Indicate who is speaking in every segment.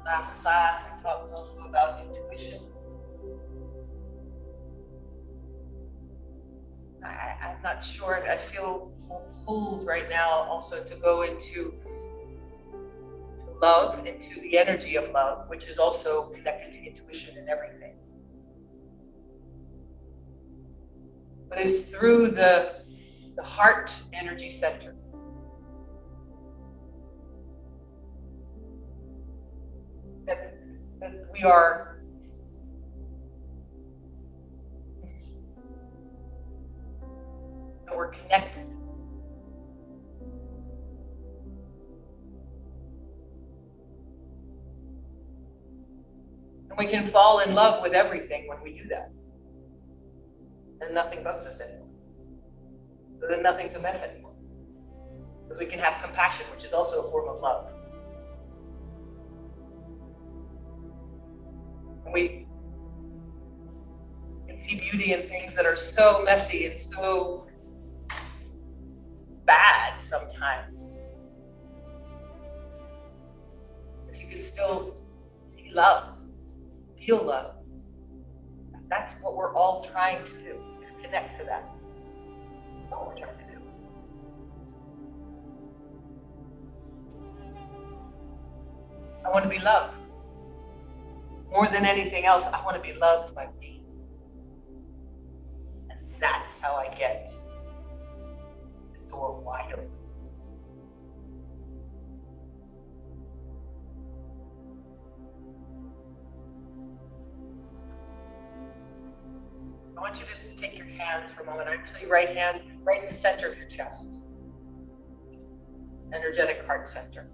Speaker 1: last class I taught was also about intuition. I'm not sure. I feel pulled right now also to go into love, into the energy of love, which is also connected to intuition and everything. But it's through the heart energy center. That we are that we're connected. And we can fall in love with everything when we do that. And nothing bugs us anymore. So then nothing's a mess anymore. Because we can have compassion, which is also a form of love. And we can see beauty in things that are so messy and so bad sometimes. If you can still see love, feel love, that's what we're all trying to do, is connect to that. That's what we're trying to do. I want to be loved. More than anything else, I want to be loved by me. And that's how I get the door wide open. I want you just to take your hands for a moment. Actually, right hand right in the center of your chest. Energetic heart center.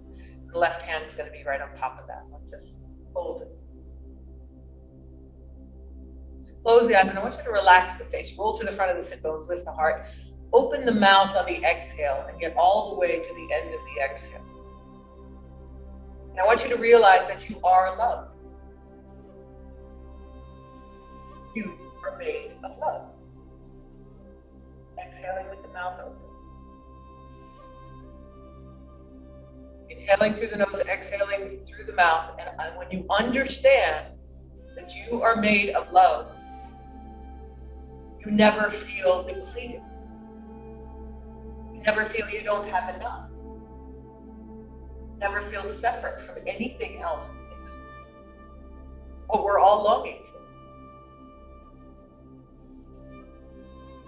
Speaker 1: The left hand is going to be right on top of that. Just hold it. Just close the eyes, and I want you to relax the face. Roll to the front of the sit bones, lift the heart. Open the mouth on the exhale and get all the way to the end of the exhale. And I want you to realize that you are loved. You are made of love. Exhaling with the mouth open. Inhaling through the nose, exhaling through the mouth. And when you understand that you are made of love, you never feel depleted. You never feel you don't have enough. You never feel separate from anything else. This is what we're all longing for.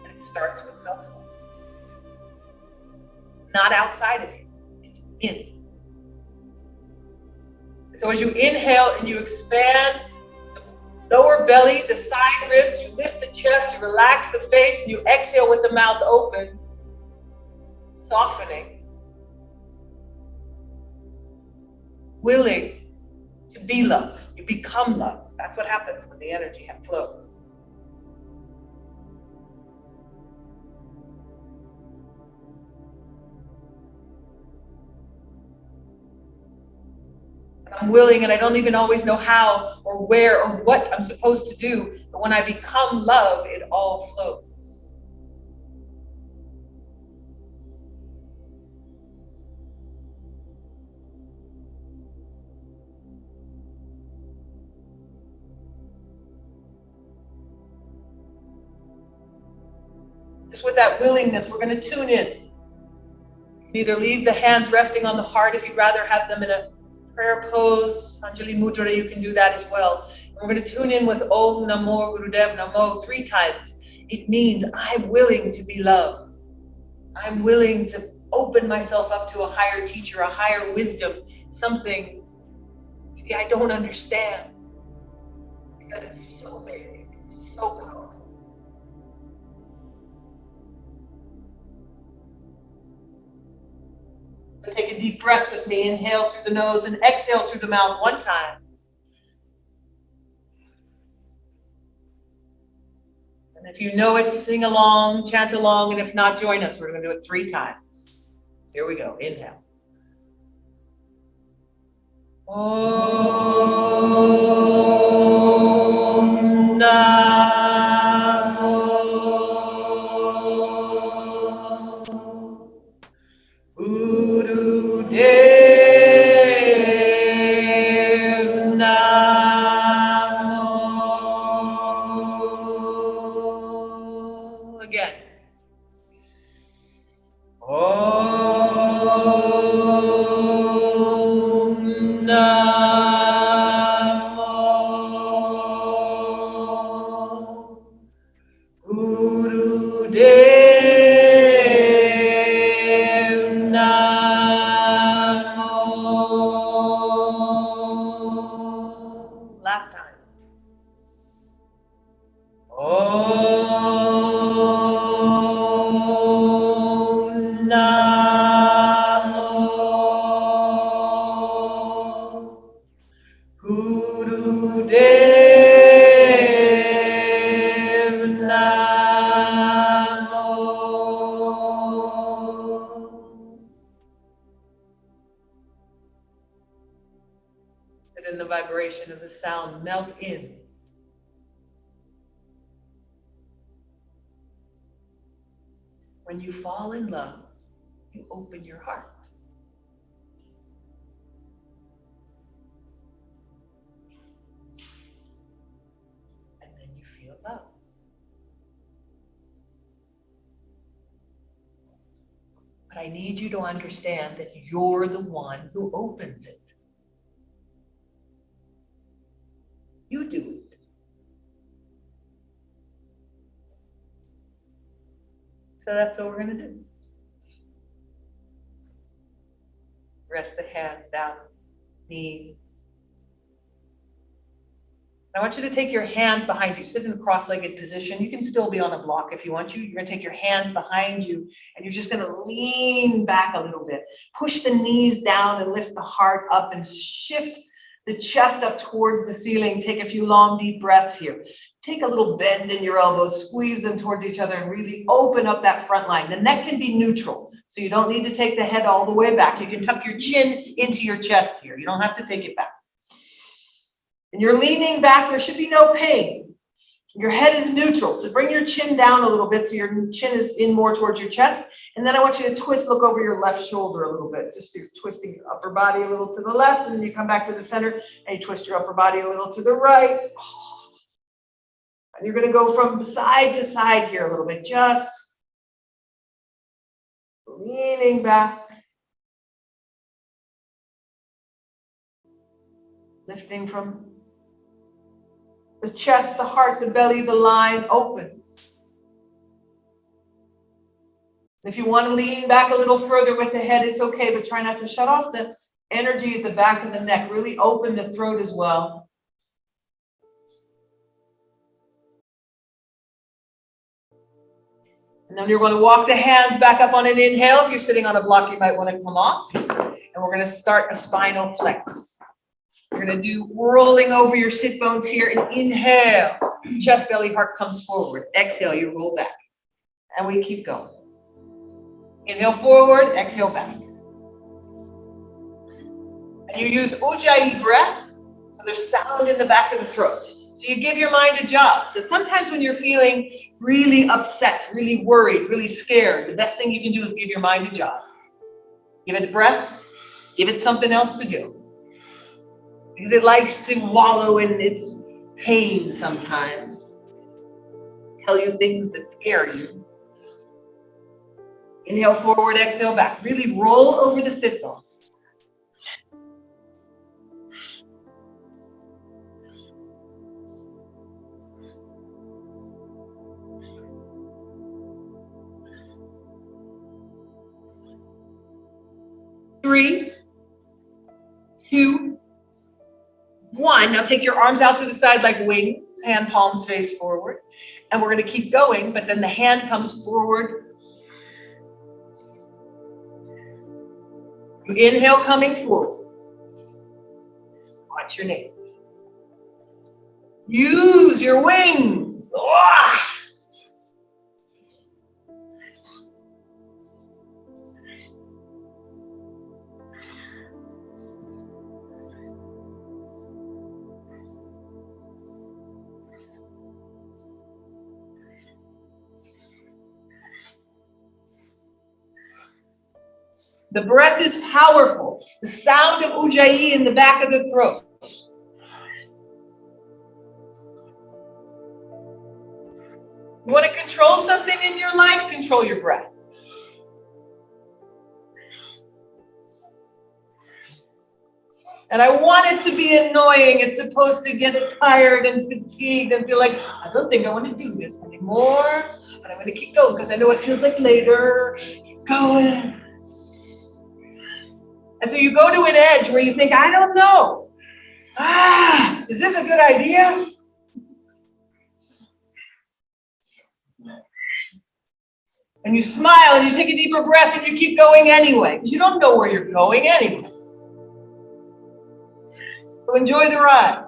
Speaker 1: And it starts with self-love. Not outside of you, it's in. So as you inhale and you expand the lower belly, the side ribs, you lift the chest, you relax the face, and you exhale with the mouth open, softening, willing to be love. You become love. That's what happens when the energy flows. I'm willing, and I don't even always know how or where or what I'm supposed to do. But when I become love, it all flows. Just with that willingness, we're going to tune in. You can either leave the hands resting on the heart if you'd rather have them in a prayer pose, Anjali Mudra, you can do that as well. And we're going to tune in with Om Namo Gurudev Namo 3 times. It means I'm willing to be loved. I'm willing to open myself up to a higher teacher, a higher wisdom, something maybe I don't understand. Because it's so big, it's so powerful. Take a deep breath with me. Inhale through the nose and exhale through the mouth 1 time. And if you know it, sing along, chant along, and if not, join us. We're going to do it 3 times. Here we go. Inhale. Om Namo Gurudev Even the vibration of the sound melt in. When you fall in love, you open your heart. And then you feel love. But I need you to understand that you're the one who opens it. You do it. So that's what we're going to do. Rest the hands down, knees. I want you to take your hands behind you. Sit in a cross-legged position. You can still be on a block if you want to. You're going to take your hands behind you, and you're just going to lean back a little bit. Push the knees down and lift the heart up and shift the chest up towards the ceiling. Take a few long, deep breaths here. Take a little bend in your elbows, squeeze them towards each other, and really open up that front line. The neck can be neutral, so you don't need to take the head all the way back. You can tuck your chin into your chest here. You don't have to take it back. And you're leaning back, there should be no pain. Your head is neutral, so bring your chin down a little bit so your chin is in more towards your chest. And then I want you to twist, look over your left shoulder a little bit. Just you're twisting your upper body a little to the left, and then you come back to the center, and you twist your upper body a little to the right. And you're going to go from side to side here a little bit, just leaning back. Lifting from the chest, the heart, the belly, the line opens. If you want to lean back a little further with the head, it's okay, but try not to shut off the energy at the back of the neck. Really open the throat as well. And then you're going to walk the hands back up on an inhale. If you're sitting on a block, you might want to come off. And we're going to start a spinal flex. You're going to do rolling over your sit bones here and inhale. Chest, belly, heart comes forward. Exhale, you roll back. And we keep going. Inhale forward, exhale back. And you use Ujjayi breath, so there's sound in the back of the throat. So you give your mind a job. So sometimes when you're feeling really upset, really worried, really scared, the best thing you can do is give your mind a job. Give it a breath, give it something else to do. Because it likes to wallow in its pain sometimes. Tell you things that scare you. Inhale forward, exhale back. Really roll over the sit bones. Three, two, one. Now take your arms out to the side like wings, hand palms face forward. And we're going to keep going, but then the hand comes forward. You inhale coming forward. Watch your name. Use your wings. Oh! The breath is powerful. The sound of Ujjayi in the back of the throat. You want to control something in your life? Control your breath. And I want it to be annoying. It's supposed to get tired and fatigued and feel like, I don't think I want to do this anymore, but I'm going to keep going because I know it feels like later. Keep going. And so you go to an edge where you think, I don't know. Is this a good idea? And you smile and you take a deeper breath and you keep going anyway, because you don't know where you're going anyway. So enjoy the ride.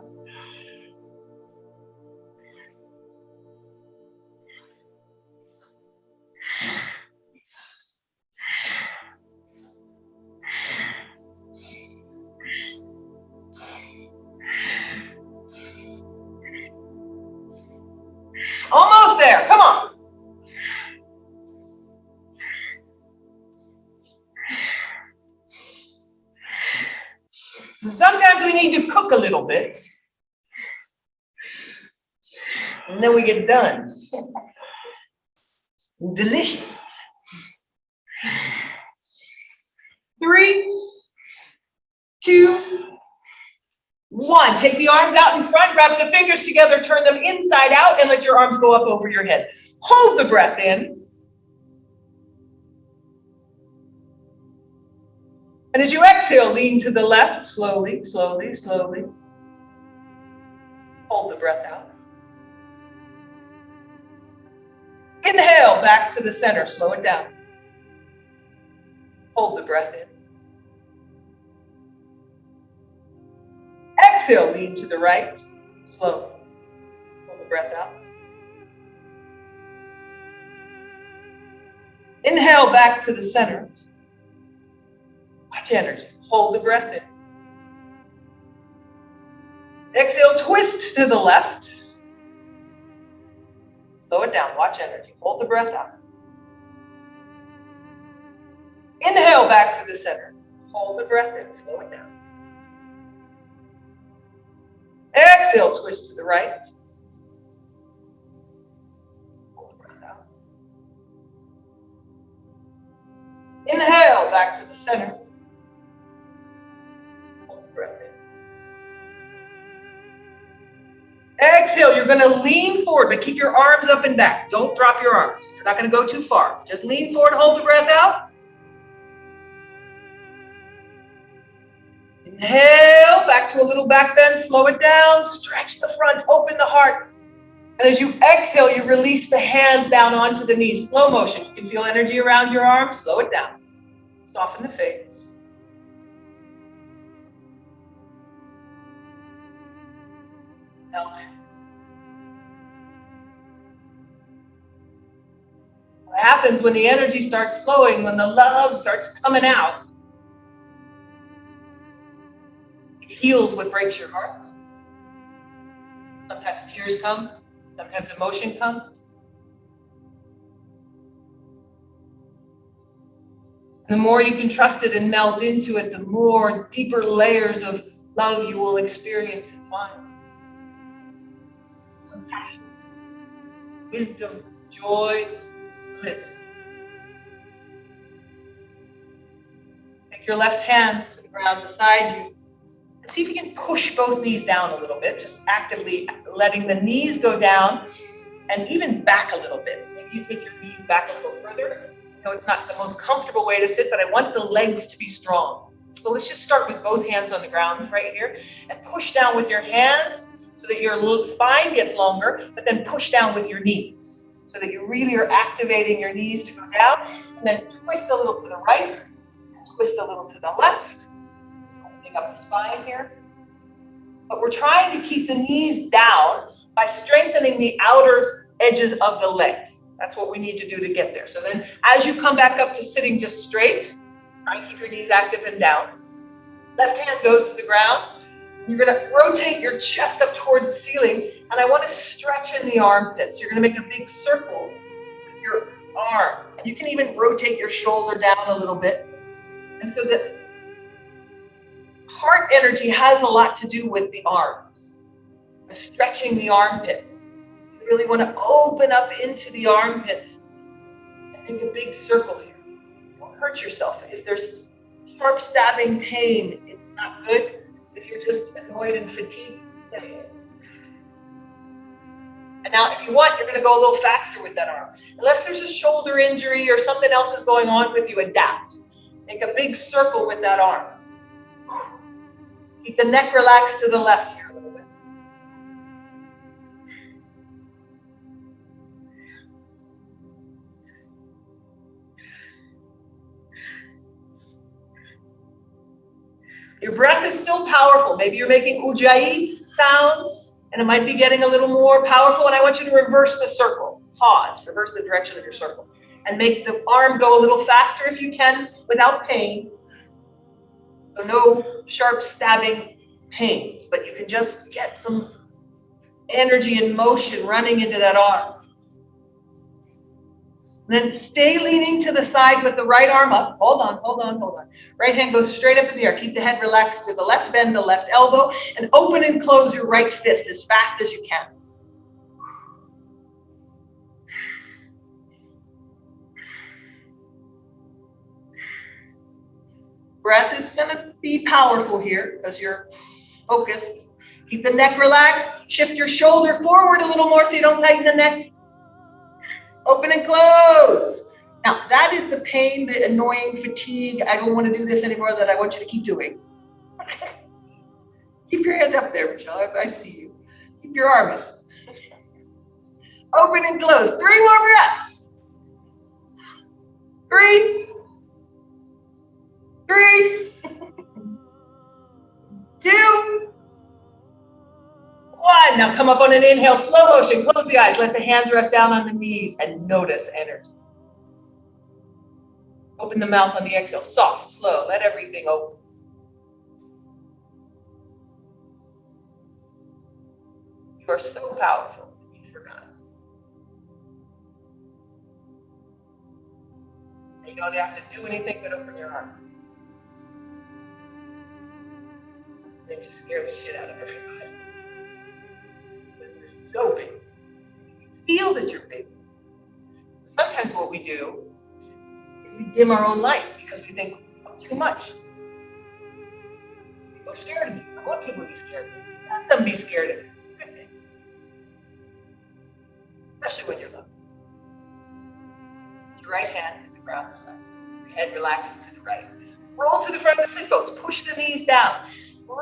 Speaker 1: So sometimes we need to cook a little bit. And then we get done. Delicious. 3, 2, 1. Take the arms out in front, wrap the fingers together, turn them inside out, and let your arms go up over your head. Hold the breath in. And as you exhale, lean to the left, slowly, slowly, slowly. Hold the breath out. Inhale, back to the center, slow it down. Hold the breath in. Exhale, lean to the right, slow. Hold the breath out. Inhale, back to the center. Watch energy. Hold the breath in. Exhale, twist to the left. Slow it down. Watch energy. Hold the breath out. Inhale, back to the center. Hold the breath in. Slow it down. Exhale, twist to the right. Hold the breath out. Inhale, back to the center. Hold the breath in. Exhale, you're going to lean forward, but keep your arms up and back. Don't drop your arms. You're not going to go too far. Just lean forward, hold the breath out. Inhale, back to a little back bend, slow it down, stretch the front, open the heart. And as you exhale, you release the hands down onto the knees. Slow motion. You can feel energy around your arms. Slow it down. Soften the face. What happens when the energy starts flowing, when the love starts coming out? It heals what breaks your heart. Sometimes tears come, sometimes emotion comes. And the more you can trust it and melt into it, the more deeper layers of love you will experience and find. Compassion, wisdom, joy, bliss. Take your left hand to the ground beside you and see if you can push both knees down a little bit, just actively letting the knees go down and even back a little bit. Maybe you take your knees back a little further. I know it's not the most comfortable way to sit, but I want the legs to be strong. So let's just start with both hands on the ground right here and push down with your hands so that your spine gets longer, but then push down with your knees so that you really are activating your knees to go down, and then twist a little to the right, twist a little to the left, opening up the spine here. But we're trying to keep the knees down by strengthening the outer edges of the legs. That's what we need to do to get there. So then as you come back up to sitting just straight, try and keep your knees active and down. Left hand goes to the ground. You're going to rotate your chest up towards the ceiling, and I want to stretch in the armpits. You're going to make a big circle with your arm. And you can even rotate your shoulder down a little bit. And so the heart energy has a lot to do with the arms. Stretching the armpits. You really want to open up into the armpits and make a big circle here. Don't hurt yourself. If there's sharp stabbing pain, it's not good. If you're just annoyed and fatigued, and now if you want, you're going to go a little faster with that arm. Unless there's a shoulder injury or something else is going on with you, adapt. Make a big circle with that arm. Keep the neck relaxed to the left here a little bit. Your breath is still powerful. Maybe you're making ujjayi sound, and it might be getting a little more powerful, and I want you to reverse the circle. Pause, reverse the direction of your circle, and make the arm go a little faster if you can without pain. So no sharp stabbing pains, but you can just get some energy and motion running into that arm. And then stay leaning to the side with the right arm up. Hold on, hold on, hold on. Right hand goes straight up in the air. Keep the head relaxed to the left, bend the left elbow, and open and close your right fist as fast as you can. Breath is going to be powerful here as you're focused. Keep the neck relaxed. Shift your shoulder forward a little more so you don't tighten the neck. Open and close. Now, that is the pain, the annoying fatigue. I don't want to do this anymore that I want you to keep doing. Keep your hand up there, Michelle. I see you. Keep your arm up. Open and close. 3 more breaths. 3, 3, 2, 1. Now come up on an inhale, slow motion. Close the eyes. Let the hands rest down on the knees and notice energy. Open the mouth on the exhale. Soft, slow. Let everything open. You are so powerful. You forgot. You don't have to do anything but open your heart. Then you scare the shit out of everybody. Because you're so big. You feel that you're big. Sometimes what we do is we dim our own light because we think, I'm too much. People are scared of me. I want people to be scared of me. Let them be scared of me. It's a good thing. Especially when you're loved. Your right hand at the ground side. Your head relaxes to the right. Roll to the front of the sit bones. Push the knees down.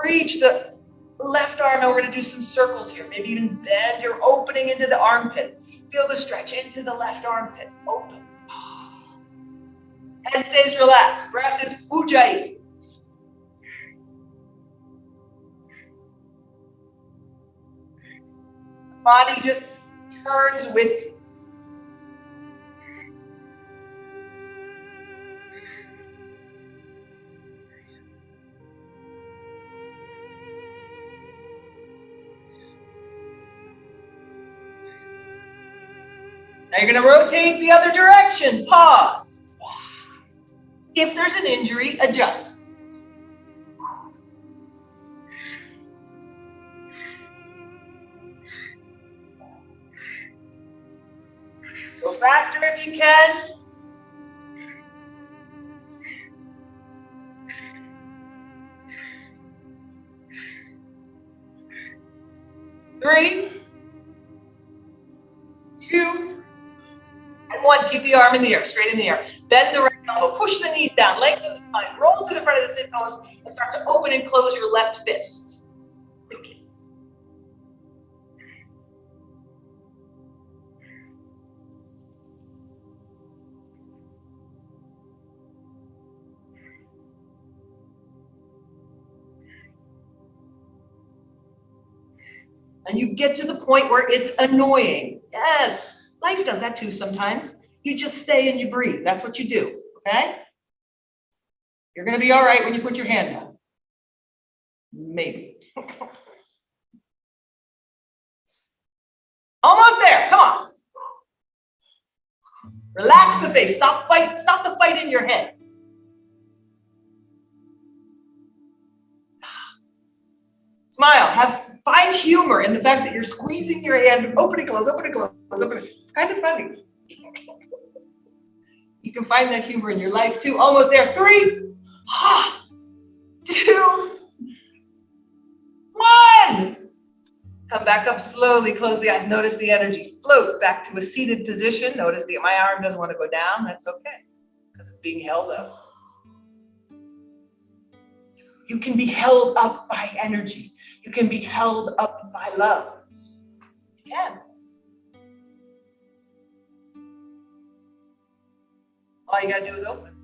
Speaker 1: Reach the left arm. Now we're going to do some circles here. Maybe even bend your opening into the armpit. Feel the stretch into the left armpit. Open. Head stays relaxed. Breath is ujjayi. Body just turns with you. Now you're going to rotate the other direction. Pause. If there's an injury, adjust. Go faster if you can. Three, 2, and 1. Keep the arm in the air, straight in the air. Bend the right elbow, push the knees down, lengthen the spine, roll to the front of the sit bones, and start to open and close your left fist. Quickly. And you get to the point where it's annoying. Yes, life does that too sometimes. You just stay and you breathe. That's what you do, okay? You're going to be all right when you put your hand down. Maybe. Almost there. Come on. Relax the face. Stop the fight in your head. Smile. Find humor in the fact that you're squeezing your hand, open and close, open and close, open. It's kind of funny. You can find that humor in your life too. Almost there. 3, 2, 1. Come back up slowly. Close the eyes. Notice the energy. Float back to a seated position. Notice that my arm doesn't want to go down. That's okay because it's being held up. You can be held up by energy. You can be held up by love. You can. All you got to do is open.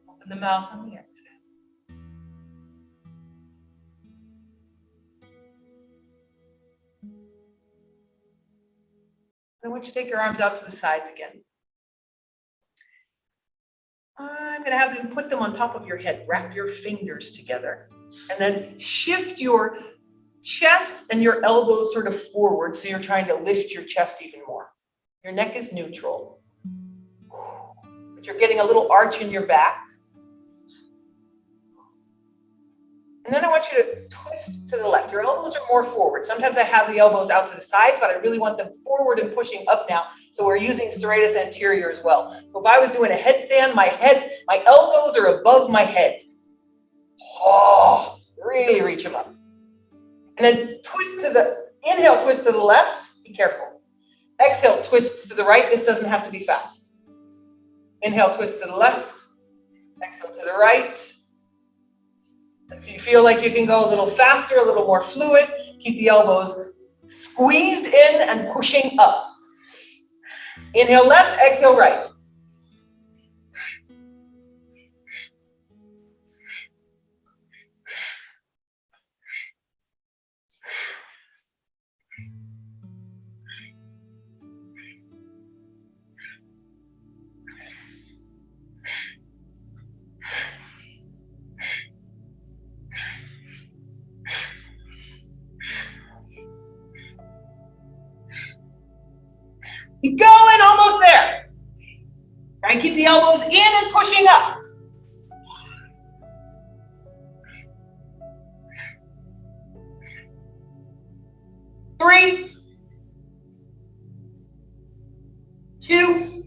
Speaker 1: Open the mouth on the exhale. I want you to take your arms out to the sides again. I'm going to have you put them on top of your head. Wrap your fingers together. And then shift your chest and your elbows sort of forward, so you're trying to lift your chest even more. Your neck is neutral, but you're getting a little arch in your back. And then I want you to twist to the left. Your elbows are more forward. Sometimes I have the elbows out to the sides, but I really want them forward and pushing up now. So we're using serratus anterior as well. So if I was doing a headstand, my elbows are above my head. Oh, really reach them up. And then inhale, twist to the left. Be careful. Exhale, twist to the right. This doesn't have to be fast. Inhale, twist to the left. Exhale to the right. If you feel like you can go a little faster, a little more fluid, keep the elbows squeezed in and pushing up. Inhale left, exhale right. Keep going, almost there. Try and keep the elbows in and pushing up. Three, 2,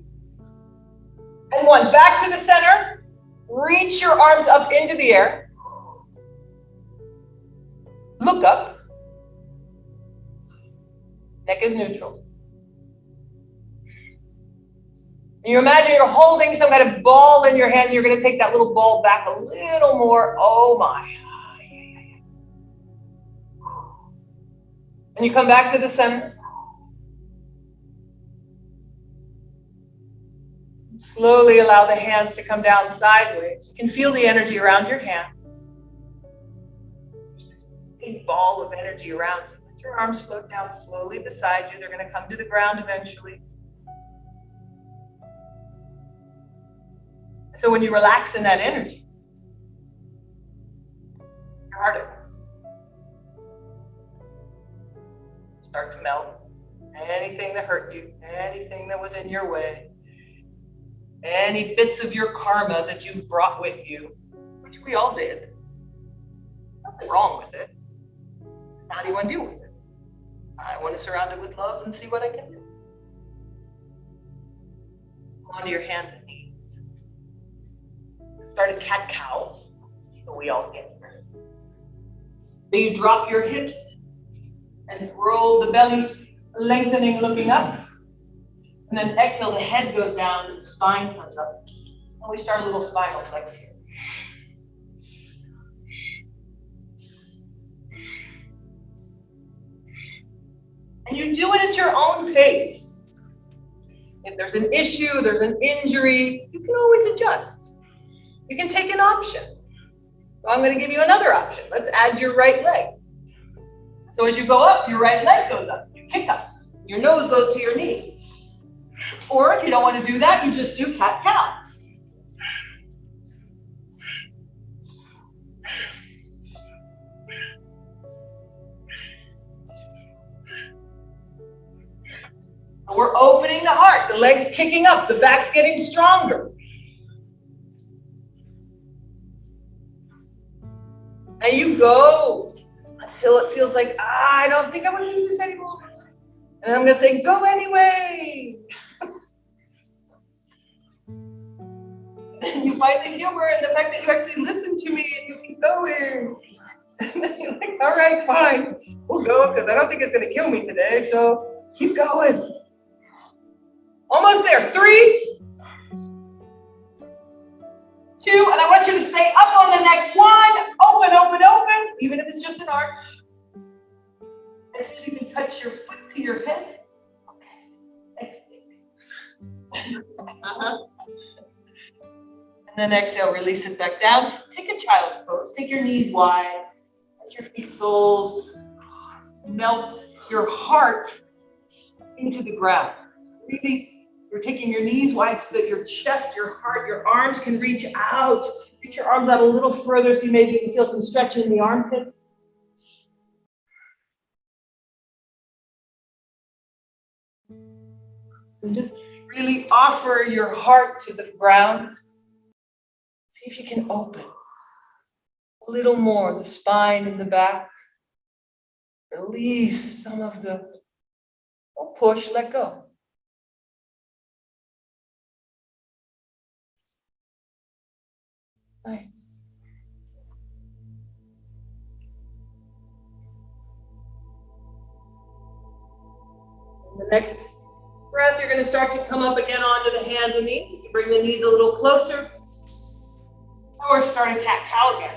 Speaker 1: and 1. Back to the center. Reach your arms up into the air. Look up. Neck is neutral. You imagine you're holding some kind of ball in your hand. You're going to take that little ball back a little more. Oh my. And you come back to the center. Slowly allow the hands to come down sideways. You can feel the energy around your hands. There's this big ball of energy around you. Let your arms float down slowly beside you. They're going to come to the ground eventually. So when you relax in that energy, your heart opens. Start to melt. Anything that hurt you, anything that was in your way, any bits of your karma that you've brought with you, which we all did. Nothing wrong with it. How do you want to deal with it? I want to surround it with love and see what I can do. Come onto your hands and knees. Start a cat-cow, so we all get there. So you drop your hips and roll the belly, lengthening, looking up. And then exhale, the head goes down and the spine comes up. And we start a little spinal flex here. And you do it at your own pace. If there's an issue, there's an injury, you can always adjust. You can take an option. So I'm going to give you another option. Let's add your right leg. So as you go up, your right leg goes up. You kick up. Your nose goes to your knee. Or if you don't want to do that, you just do cat-cow. We're opening the heart. The leg's kicking up. The back's getting stronger. And you go until it feels like, I don't think I want to do this anymore. And I'm going to say, go anyway. And you find the humor in the fact that you actually listen to me and you keep going. And then you're like, all right, fine. We'll go because I don't think it's going to kill me today. So keep going. Almost there. 3, 2, and I want you to stay up on the next one. Open, open, open, even if it's just an arch. And see if you can touch your foot to your head. Okay, next thing. And then exhale, release it back down. Take a child's pose. Take your knees wide. Let your feet soles. Melt your heart into the ground. Really. You're taking your knees wide so that your chest, your heart, your arms can reach out. Reach your arms out a little further so you maybe can feel some stretch in the armpits. And just really offer your heart to the ground. See if you can open a little more the spine and the back. Release some of the, don't push, let go. Nice. The next breath, you're going to start to come up again onto the hands and knees. You can bring the knees a little closer, or start a cat-cow again.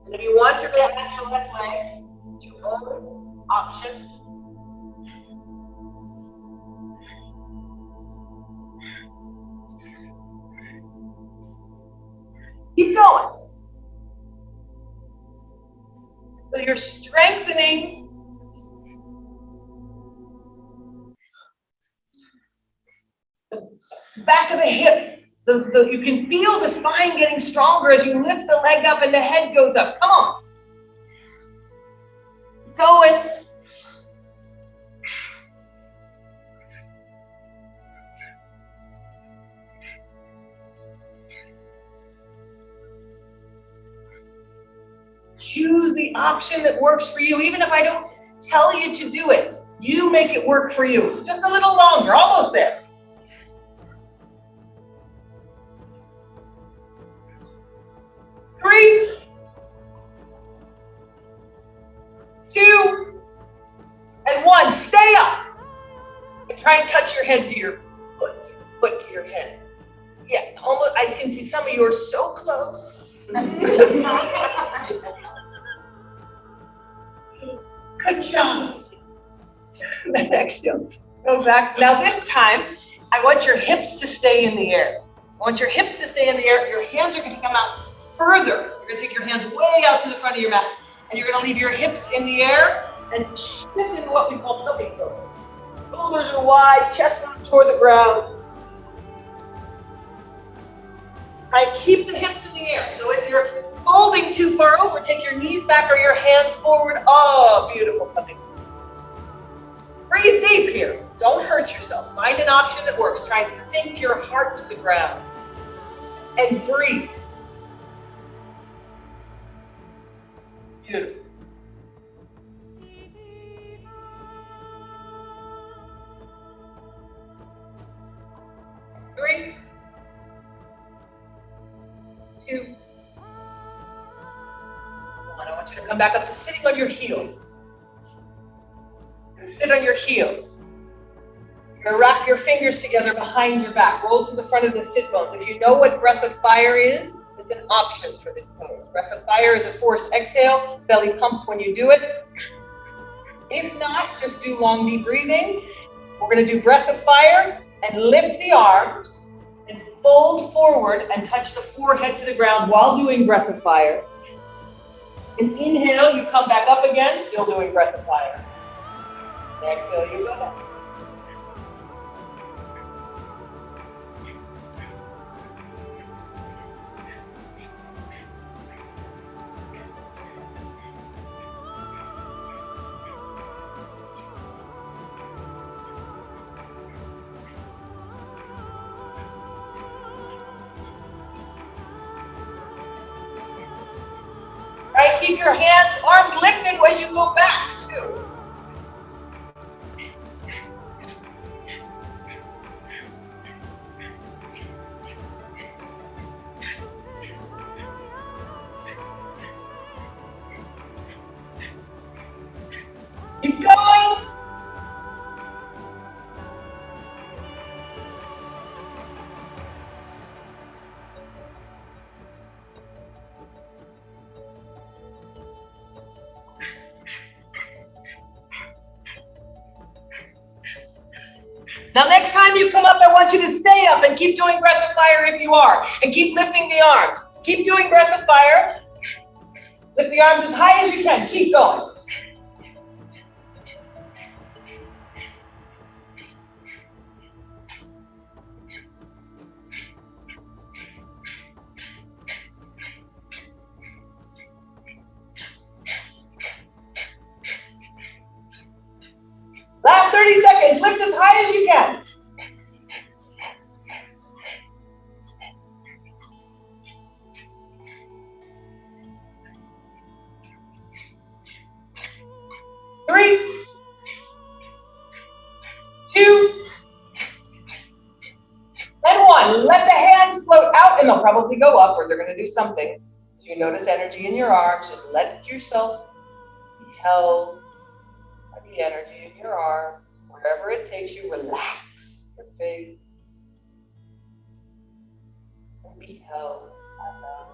Speaker 1: And if you want to add your left leg, it's your own option. Keep going. So you're strengthening the back of the hip. You can feel the spine getting stronger as you lift the leg up and the head goes up. Come on. Going. Choose the option that works for you. Even if I don't tell you to do it, you make it work for you. Just a little longer, almost there. 3, 2, and 1. Stay up. And try and touch your head to your foot to your head. Yeah, almost. I can see some of you are so close. Good job. The next jump. Go back. Now this time, I want your hips to stay in the air. I want your hips to stay in the air. Your hands are going to come out further. You're going to take your hands way out to the front of your mat. And you're going to leave your hips in the air and shift into what we call puppy pose. Shoulders are wide, chest goes toward the ground. Right, keep the hips in the air. So if you're folding too far over, take your knees back or your hands forward. Oh, beautiful puppy. Breathe deep here. Don't hurt yourself. Find an option that works. Try and sink your heart to the ground. And breathe. Beautiful. Three, 2, 1. I want you to come back up to sitting on your heels. And sit on your heels. You're going to wrap your fingers together behind your back. Roll to the front of the sit bones. If you know what breath of fire is, it's an option for this pose. Breath of fire is a forced exhale. Belly pumps when you do it. If not, just do long, deep breathing. We're going to do breath of fire and lift the arms and fold forward and touch the forehead to the ground while doing breath of fire. And inhale, you come back up again, still doing breath of fire. And exhale, you go back. Right, keep your hands, arms lifted as you go back too. Keep going. Now next time you come up, I want you to stay up and keep doing breath of fire if you are. And keep lifting the arms. Keep doing breath of fire. Lift the arms as high as you can. Keep going. stuck and they'll probably go up or they're going to do something. As you notice energy in your arms, just let yourself be held by the energy in your arm. Wherever it takes you, relax your face and be held by that.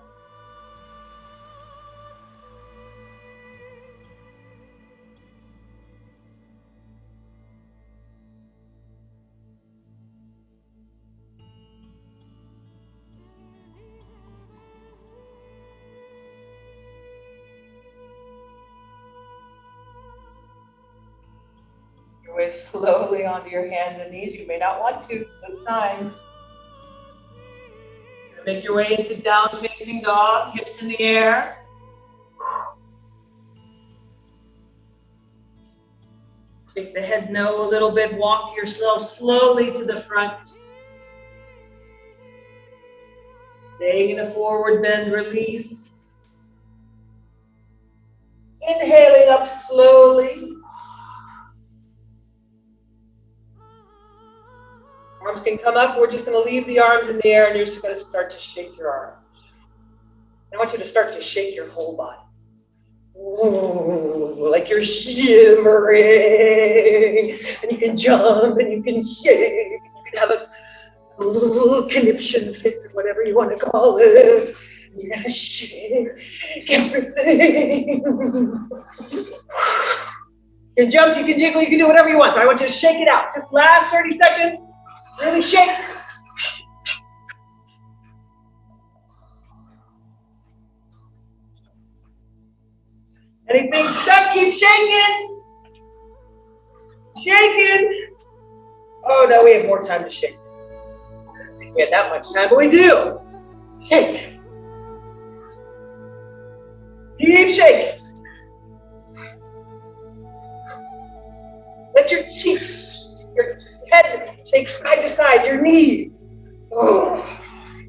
Speaker 1: Your way slowly onto your hands and knees. You may not want to, good sign. Make your way into down facing dog, hips in the air. Shake the head no a little bit, walk yourself slowly to the front. Staying in a forward bend, release. Inhaling up slowly. Arms can come up. We're just going to leave the arms in the air and you're just going to start to shake your arms. I want you to start to shake your whole body. Ooh, like you're shimmering. And you can jump and you can shake. You can have a little conniption fit, or whatever you want to call it. You're going to shake everything. You can jump, you can jiggle, you can do whatever you want. But I want you to shake it out. Just last 30 seconds. Really shake. Anything stuck, keep shaking. Shaking. Oh, no, we have more time to shake. I don't think we had that much time, but we do. Shake. Keep shaking. Let your cheeks, your head shake side to side, your knees. Oh,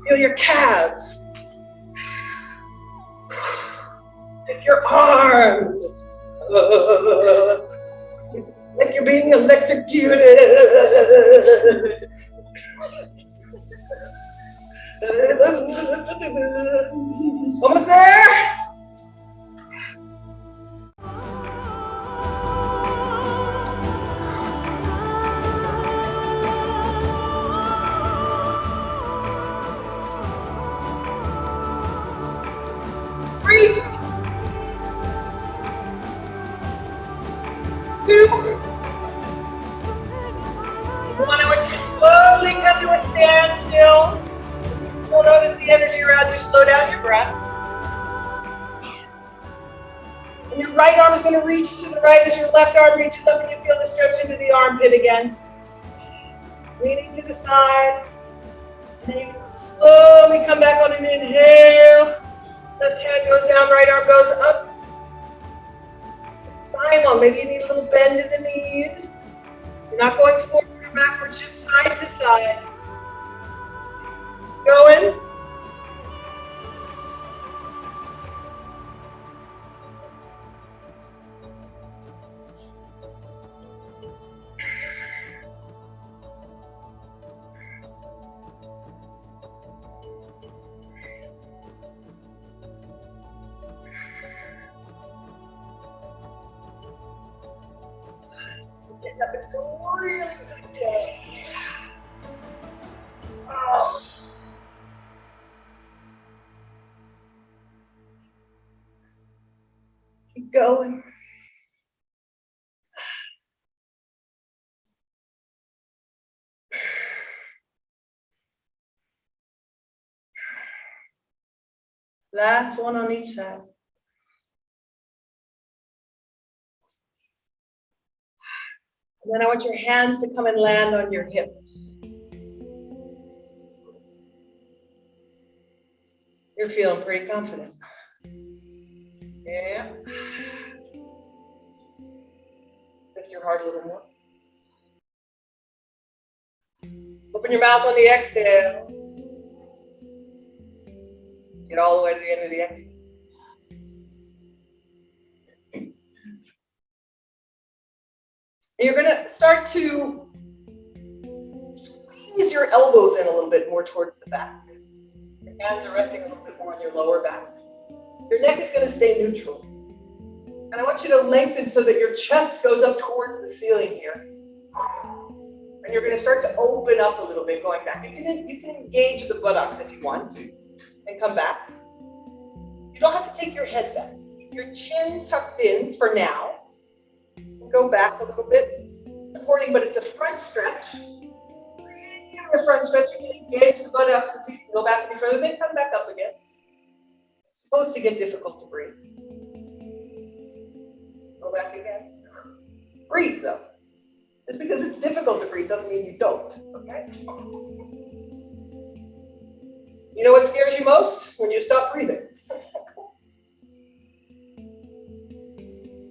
Speaker 1: feel your calves. Take your arms. Like you're being electrocuted. Almost there? Standstill. You'll notice the energy around you. Slow down your breath. And your right arm is going to reach to the right as your left arm reaches up, and you feel the stretch into the armpit again. Leaning to the side. And then you slowly come back on an inhale. Left hand goes down, right arm goes up. Spine on. Maybe you need a little bend in the knees. You're not going forward or backwards, just side to side. Going. It's a really good day. Oh. Keep going. Last one on each side. And then I want your hands to come and land on your hips. You're feeling pretty confident. Yeah. Lift your heart a little more. Open your mouth on the exhale. Get all the way to the end of the exhale. And you're going to start to squeeze your elbows in a little bit more towards the back. Hands are resting a little bit more on your lower back. Your neck is going to stay neutral. And I want you to lengthen so that your chest goes up towards the ceiling here. And you're going to start to open up a little bit going back. You can engage the buttocks if you want and come back. You don't have to take your head back. Keep your chin tucked in for now. And go back a little bit. Supporting, but it's a front stretch. In the front stretch, you can engage the buttocks and see if you can go back any further, then come back up again. It's supposed to get difficult to breathe. Go back again. Breathe though. Just because it's difficult to breathe doesn't mean you don't, okay? You know what scares you most? When you stop breathing.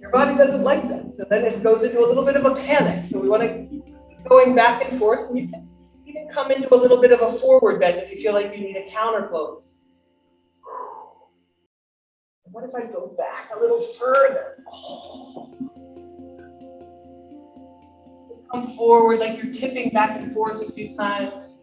Speaker 1: Your body doesn't like that, so then it goes into a little bit of a panic. So we want to keep going back and forth, and you can even come into a little bit of a forward bend if you feel like you need a counter pose. What if I go back a little further? Come forward like you're tipping back and forth a few times.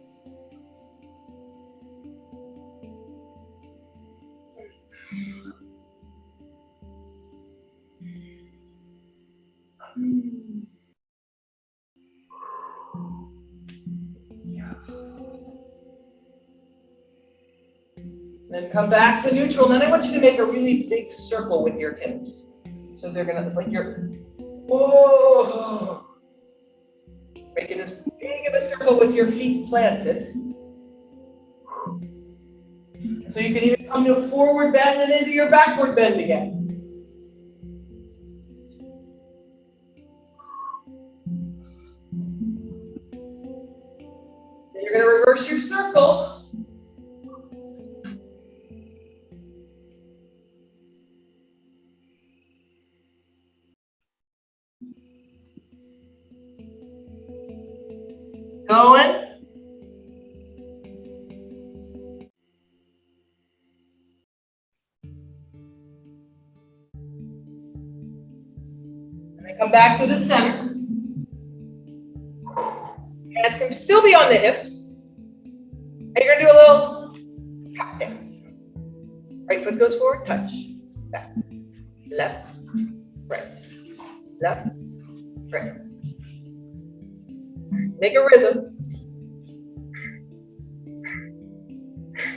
Speaker 1: Then come back to neutral. Then I want you to make a really big circle with your hips. So they're gonna, it's like you're, whoa. Make it as big of a circle with your feet planted. So you can even come to a forward bend and into your backward bend again. Then you're gonna reverse your circle. Going. And then come back to the center. Hands can still be on the hips. And you're gonna do a little tap dance. Right foot goes forward, touch, back, left, right, left, right. Make a rhythm.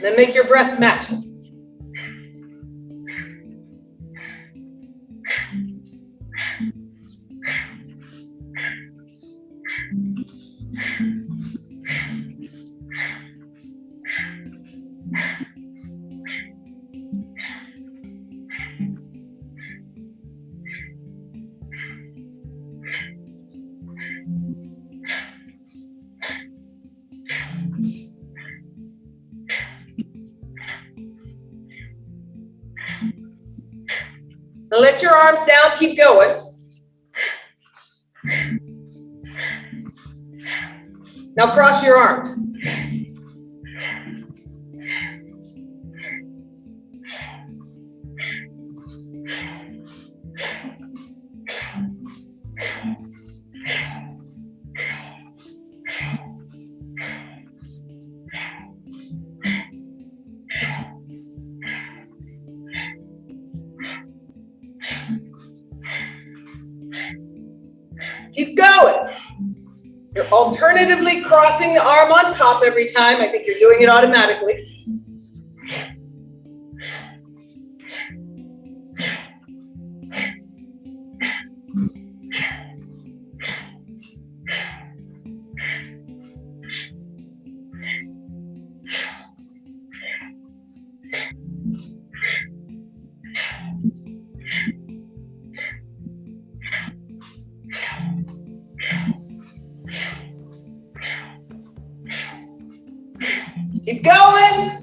Speaker 1: Then make your breath match it. Now let your arms down, keep going. Now cross your arms. Keep going. You're alternatively crossing the arm on top every time. I think you're doing it automatically. Keep going.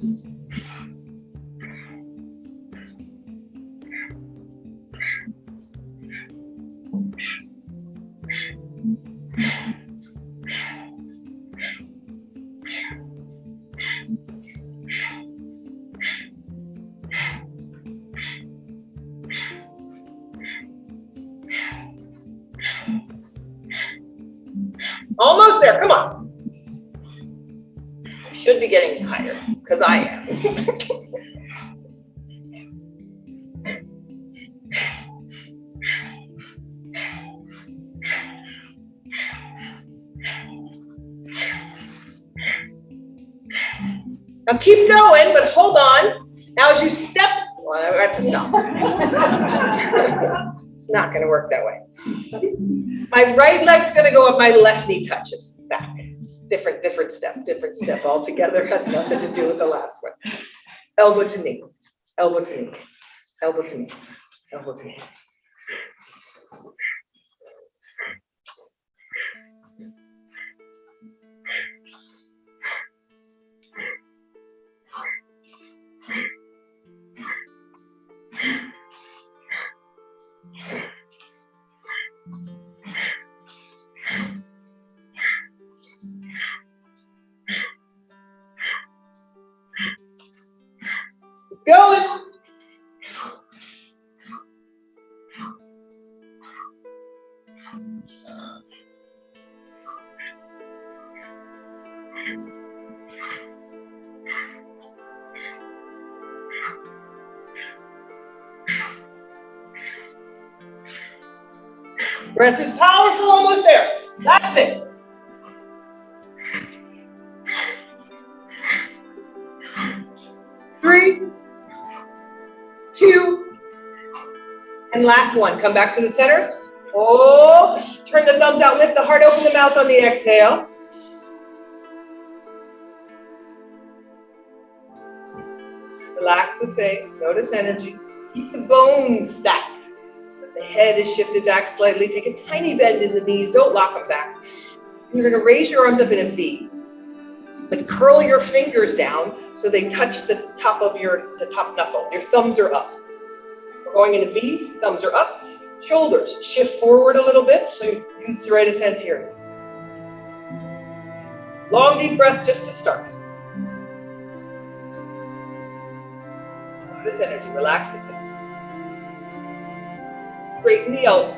Speaker 1: Almost there, come on. should be getting tired, because I am. Now keep going, but hold on. Now as you step, well, I have to stop. It's not going to work that way. My right leg's going to go up, my left knee touches back. Different step altogether. Has nothing to do with the last one. Elbow to knee, elbow to knee, elbow to knee, elbow to knee. Going. Breath is powerful, almost there. Last bit. Three, two, and last one. Come back to the center. Oh, turn the thumbs out, lift the heart, open the mouth on the exhale. Relax the face, notice energy. Keep the bones stacked. The head is shifted back slightly. Take a tiny bend in the knees, don't lock them back. You're gonna raise your arms up in a V, but curl your fingers down so they touch the top knuckle. Your thumbs are up. We're going in a V, thumbs are up. Shoulders shift forward a little bit, so you use serratus anterior. Long deep breaths just to start. Notice energy, relax the face. Straighten the elbow.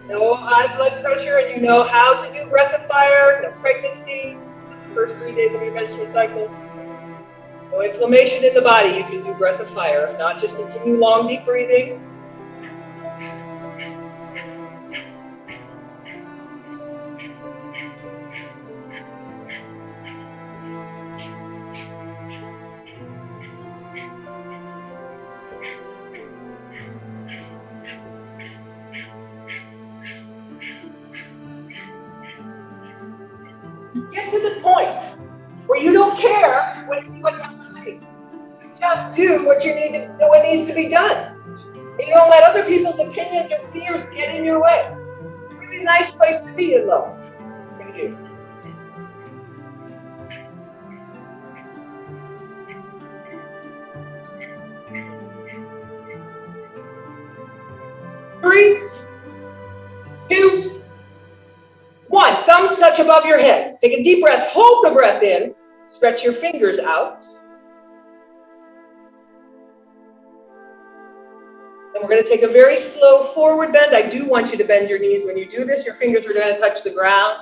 Speaker 1: No high blood pressure, and you know how to do breath of fire, no pregnancy, first 3 days of your menstrual cycle. No inflammation in the body, you can do breath of fire. If not, just continue long, deep breathing. Get to the point where you don't care what you say. Just do what needs to be done. And you don't let other people's opinions or fears get in your way. Really nice place to be in love. For you. Three, two, one. Thumbs touch above your head. Take a deep breath. Hold the breath in. Stretch your fingers out. And we're going to take a very slow forward bend. I do want you to bend your knees when you do this. Your fingers are going to touch the ground.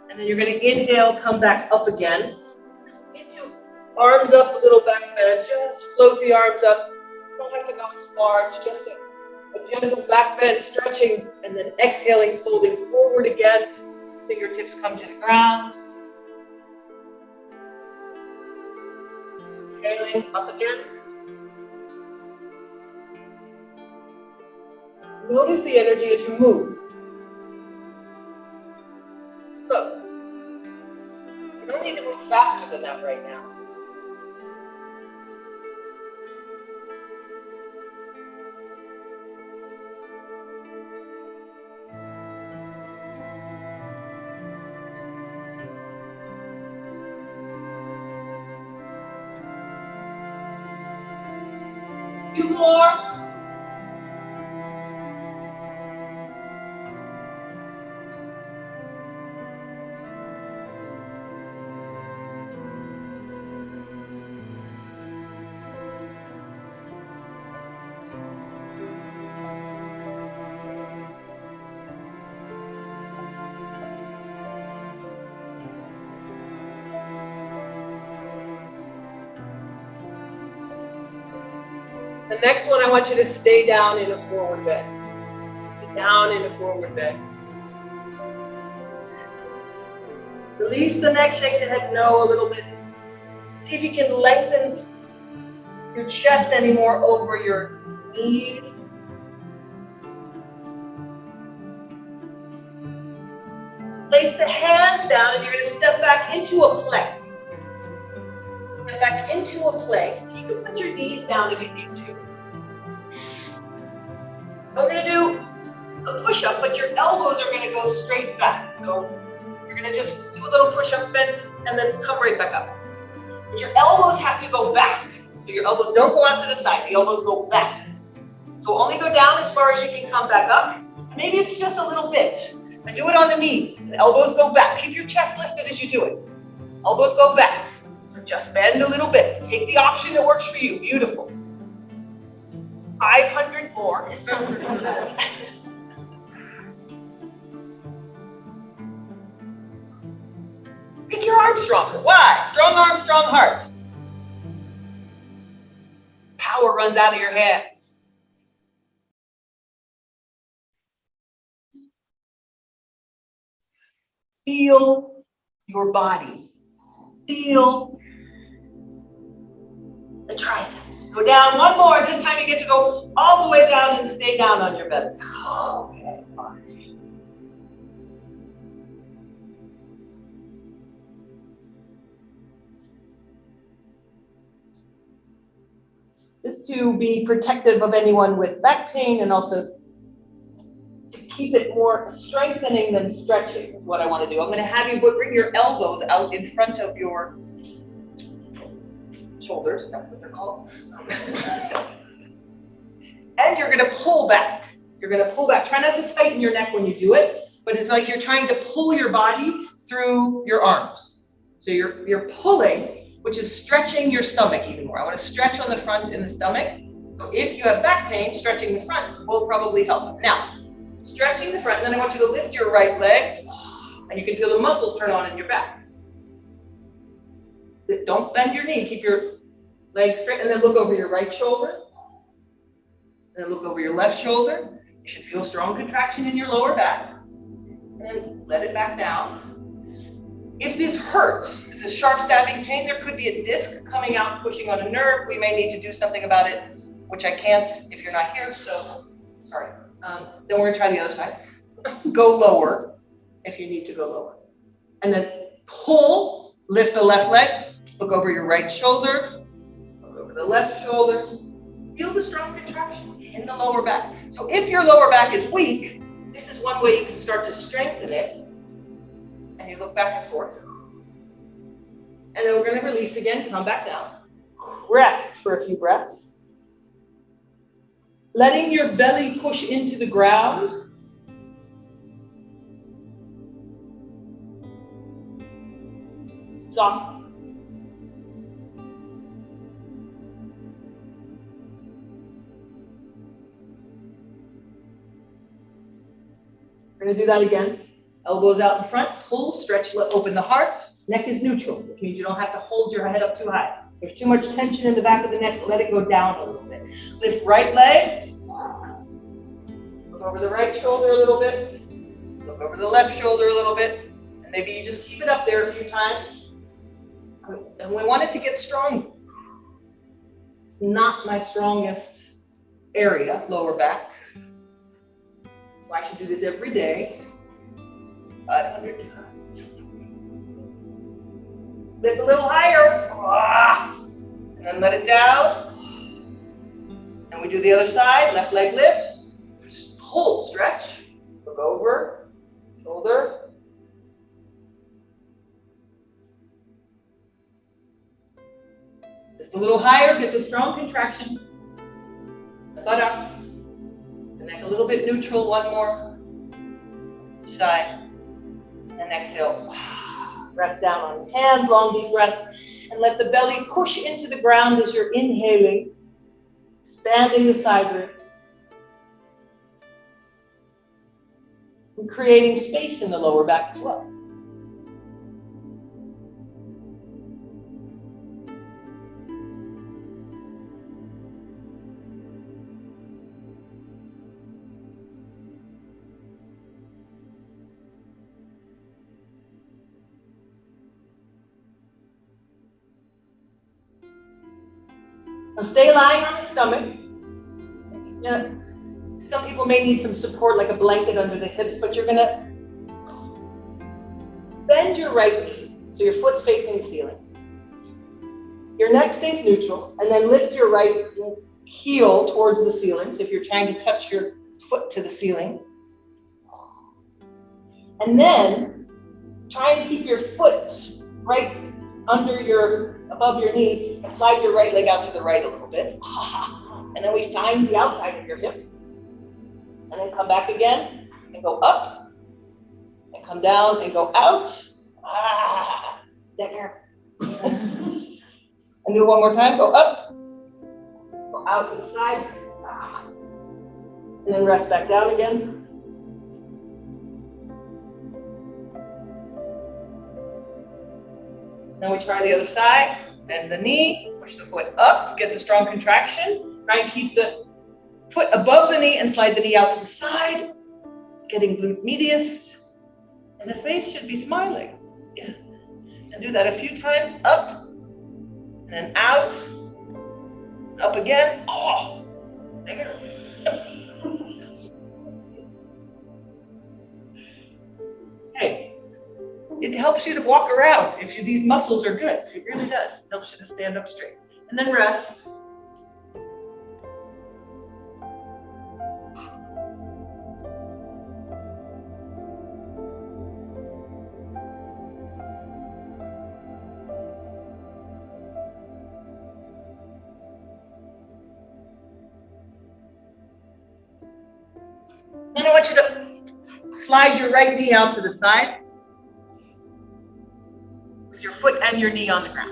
Speaker 1: And then you're going to inhale, come back up again. Arms up, a little back bend. Just float the arms up. You don't have to go as far. It's just a gentle back bend, stretching, and then exhaling, folding forward again. Fingertips come to the ground. Inhaling, up again. Notice the energy as you move. Look. You don't need to move faster than that right now. Two more. The next one, I want you to stay down in a forward bend. Down in a forward bend. Release the neck, shake the head no a little bit. See if you can lengthen your chest anymore over your knees. Place the hands down and you're going to step back into a plank. Step back into a plank. You can put your knees down if you need to. We're going to do a push-up, but your elbows are going to go straight back. So you're going to just do a little push-up, bend, and then come right back up. But your elbows have to go back. So your elbows don't go out to the side. The elbows go back. So only go down as far as you can come back up. Maybe it's just a little bit. And do it on the knees. The elbows go back. Keep your chest lifted as you do it. Elbows go back. So just bend a little bit. Take the option that works for you. Beautiful. 500 more. Make your arms stronger. Why? Strong arms, strong heart. Power runs out of your hands. Feel your body. Feel the triceps. Go down one more. This time you get to go all the way down and stay down on your belly. Okay, fine. Just to be protective of anyone with back pain and also to keep it more strengthening than stretching is what I want to do. I'm going to have you bring your elbows out in front of your shoulders. That's what they're called. And you're going to pull back. You're going to pull back. Try not to tighten your neck when you do it, but it's like you're trying to pull your body through your arms. So you're pulling, which is stretching your stomach even more. I want to stretch on the front in the stomach. So if you have back pain, stretching the front will probably help. Now, stretching the front, and then I want you to lift your right leg, and you can feel the muscles turn on in your back. Don't bend your knee. Keep your leg straight, and then look over your right shoulder. And then look over your left shoulder. You should feel strong contraction in your lower back. And then let it back down. If this hurts, it's a sharp stabbing pain, there could be a disc coming out, pushing on a nerve. We may need to do something about it, which I can't if you're not here, so sorry. Then we're gonna try the other side. Go lower if you need to go lower. And then pull, lift the left leg, look over your right shoulder, look over the left shoulder. Feel the strong contraction in the lower back. So if your lower back is weak, this is one way you can start to strengthen it. And you look back and forth. And then we're going to release again, come back down. Rest for a few breaths. Letting your belly push into the ground. Soft. We're going to do that again. Elbows out in front, pull, stretch, open the heart. Neck is neutral, which means you don't have to hold your head up too high. There's too much tension in the back of the neck, let it go down a little bit. Lift right leg. Look over the right shoulder a little bit. Look over the left shoulder a little bit. And maybe you just keep it up there a few times. And we want it to get strong. Not my strongest area, lower back. So I should do this every day. 500 times. Lift a little higher. And then let it down. And we do the other side. Left leg lifts. Just pull, stretch. Look over. Shoulder. Lift a little higher. Get the strong contraction. The buttocks. The neck a little bit neutral. One more. Each side. And exhale, rest down on your hands, long deep breaths, and let the belly push into the ground as you're inhaling, expanding the side ribs, and creating space in the lower back as well. Now stay lying on the stomach. Now, some people may need some support, like a blanket under the hips, but you're gonna bend your right knee, so your foot's facing the ceiling. Your neck stays neutral, and then lift your right heel towards the ceiling. So if you're trying to touch your foot to the ceiling. And then try and keep your foot right above your knee, and slide your right leg out to the right a little bit. And then we find the outside of your hip. And then come back again and go up. And come down and go out. There. And do it one more time. Go up. Go out to the side. And then rest back down again. Then we try the other side. Bend the knee. Push the foot up. Get the strong contraction. Try and keep the foot above the knee and slide the knee out to the side. Getting glute medius. And the face should be smiling. Yeah. And do that a few times. Up. And then out. Up again. Oh. There. Hey. It helps you to walk around if these muscles are good. It really does. It helps you to stand up straight. And then rest. Then I want you to slide your right knee out to the side with your foot and your knee on the ground.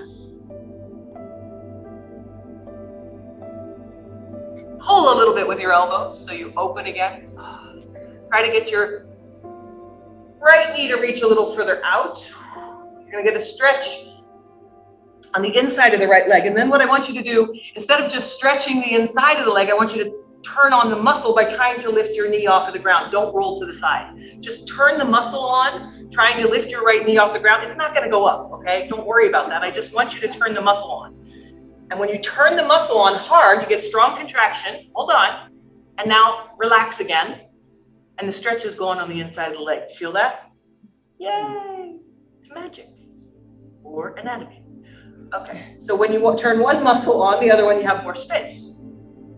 Speaker 1: Pull a little bit with your elbow so you open again. Try to get your right knee to reach a little further out. You're going to get a stretch on the inside of the right leg. And then what I want you to do, instead of just stretching the inside of the leg, I want you to turn on the muscle by trying to lift your knee off of the ground. Don't roll to the side. Just turn the muscle on, trying to lift your right knee off the ground. It's not going to go up, okay? Don't worry about that. I just want you to turn the muscle on. And when you turn the muscle on hard, you get strong contraction. Hold on. And now relax again. And the stretch is going on the inside of the leg. You feel that? Yay! It's magic. Or anatomy. Okay, so when you turn one muscle on, the other one you have more space.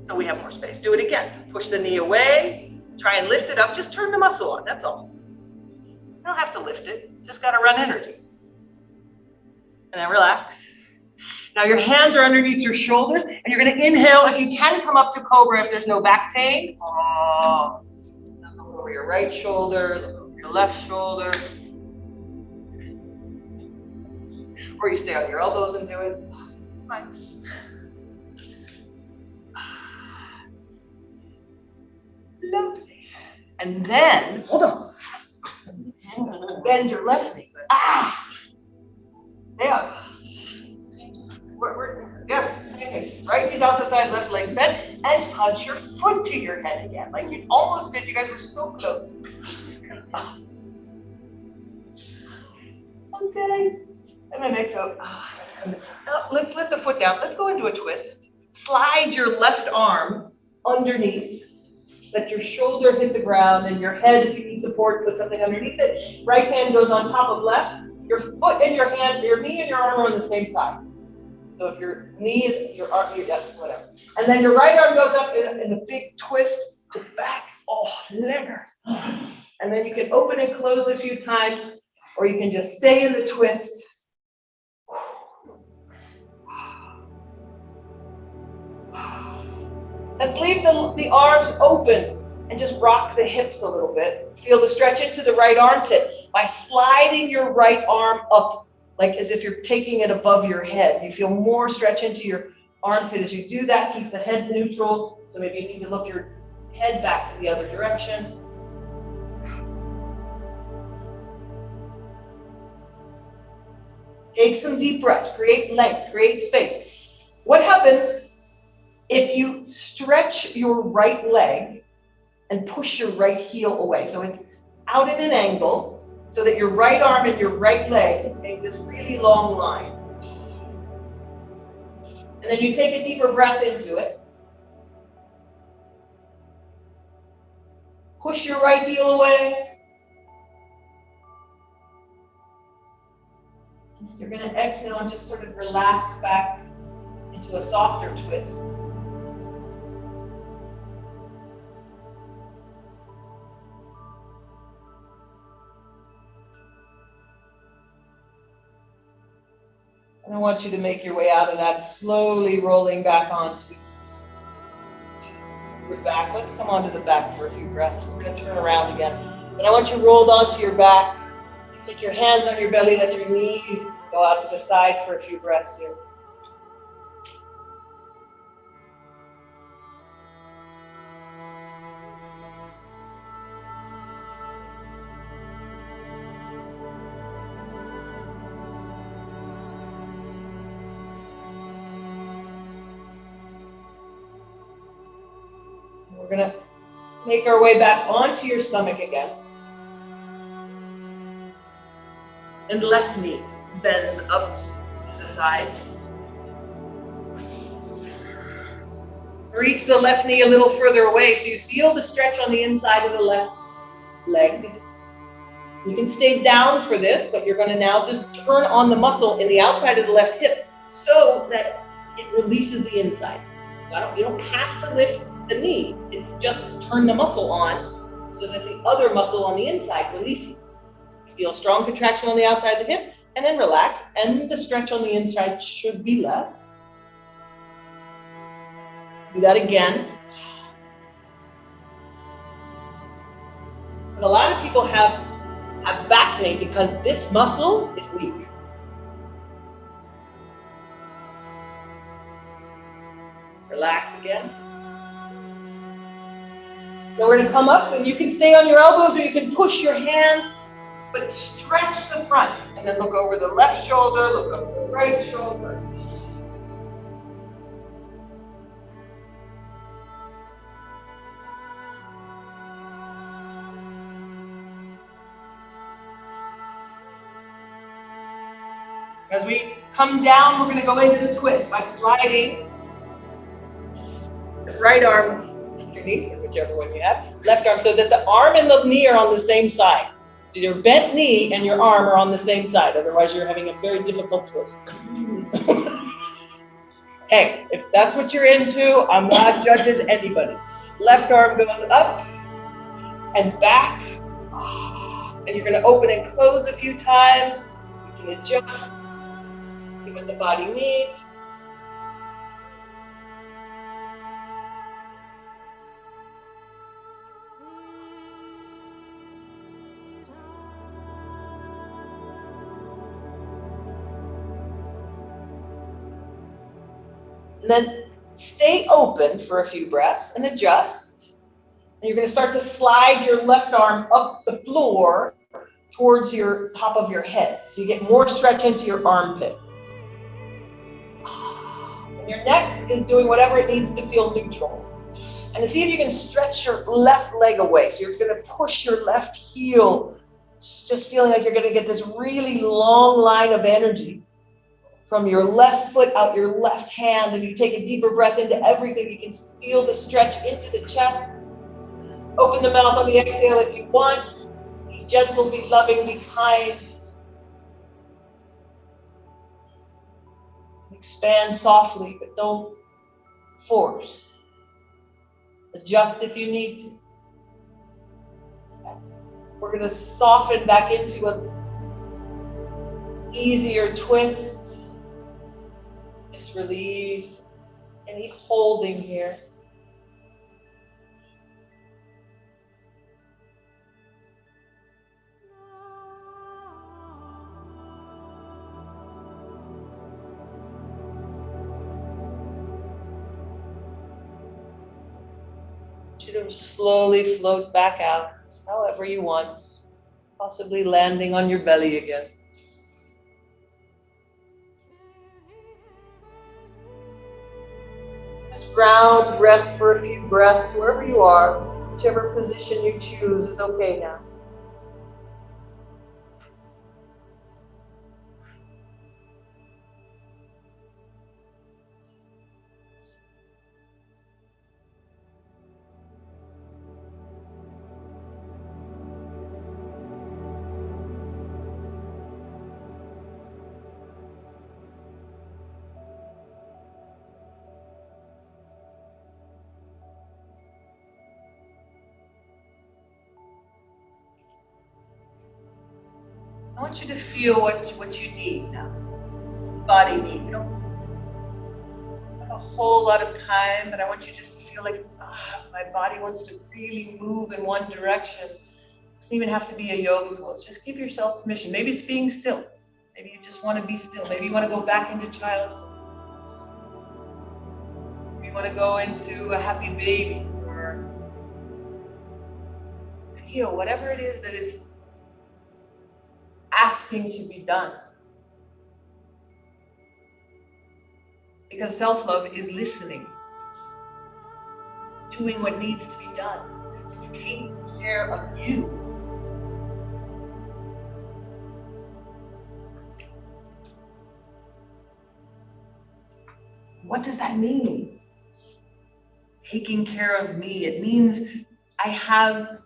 Speaker 1: So we have more space. Do it again. Push the knee away. Try and lift it up. Just turn the muscle on. That's all. You don't have to lift it. Just got to run energy. And then relax. Now your hands are underneath your shoulders, and you're going to inhale. If you can, come up to cobra if there's no back pain. Oh. Look over your right shoulder. Look over your left shoulder. Or you stay on your elbows and do it. Fine. Lovely. And then, hold on. Bend your left knee. Yeah. Yeah. Okay. Right knee's out to the side, left leg's bent, and touch your foot to your head again. Like you almost did. You guys were so close. Okay. And then exhale. Let's let the foot down. Let's go into a twist. Slide your left arm underneath. Let your shoulder hit the ground, and your head, if you need support, put something underneath it. Right hand goes on top of left. Your foot and your hand, your knee and your arm are on the same side. So if your knee is your arm, whatever. And then your right arm goes up in a big twist to back. Oh, lekker. And then you can open and close a few times, or you can just stay in the twist. Let's leave the arms open and just rock the hips a little bit. Feel the stretch into the right armpit by sliding your right arm up, like as if you're taking it above your head. You feel more stretch into your armpit as you do that. Keep the head neutral. So maybe you need to look your head back to the other direction. Take some deep breaths. Create length. Create space. What happens if you stretch your right leg and push your right heel away? So it's out in an angle so that your right arm and your right leg make this really long line. And then you take a deeper breath into it. Push your right heel away. You're going to exhale and just sort of relax back into a softer twist. And I want you to make your way out of that, slowly rolling back onto your back. Let's come onto the back for a few breaths. We're going to turn around again. And I want you rolled onto your back. Take your hands on your belly, let your knees go out to the side for a few breaths here. We're going to make our way back onto your stomach again. And the left knee bends up to the side. Reach the left knee a little further away so you feel the stretch on the inside of the left leg. You can stay down for this, but you're going to now just turn on the muscle in the outside of the left hip so that it releases the inside. You don't have to lift the knee. It's just turn the muscle on so that the other muscle on the inside releases. You feel a strong contraction on the outside of the hip, and then relax, and the stretch on the inside should be less. Do that again. A lot of people have back pain because this muscle is weak. Relax again. Now we're going to come up, and you can stay on your elbows or you can push your hands, but stretch the front, and then look over the left shoulder, look over the right shoulder. As we come down, we're going to go into the twist by sliding the right arm underneath, whichever one you have, left arm, so that the arm and the knee are on the same side. So your bent knee and your arm are on the same side. Otherwise, you're having a very difficult twist. Hey, if that's what you're into, I'm not judging anybody. Left arm goes up and back. And you're going to open and close a few times. You can adjust. See what the body needs. And then stay open for a few breaths and adjust. And you're going to start to slide your left arm up the floor towards your top of your head. So you get more stretch into your armpit. And your neck is doing whatever it needs to feel neutral. And see if you can stretch your left leg away. So you're going to push your left heel, just feeling like you're going to get this really long line of energy from your left foot out your left hand, and you take a deeper breath into everything. You can feel the stretch into the chest. Open the mouth on the exhale if you want. Be gentle, be loving, be kind. Expand softly, but don't force. Adjust if you need to. We're going to soften back into an easier twist. Just release any holding here. You to slowly float back out, however you want, possibly landing on your belly again. Just ground, rest for a few breaths, wherever you are. Whichever position you choose is okay now. want you to feel what you need now. Body need. You don't have a whole lot of time, but I want you just to feel like my body wants to really move in one direction. It doesn't even have to be a yoga pose. Just give yourself permission. Maybe it's being still. Maybe you just want to be still. Maybe you want to go back into child's pose. Maybe you want to go into a happy baby, or feel whatever it is that is asking to be done. Because self-love is listening, doing what needs to be done. It's taking care of you. What does that mean? Taking care of me. It means I have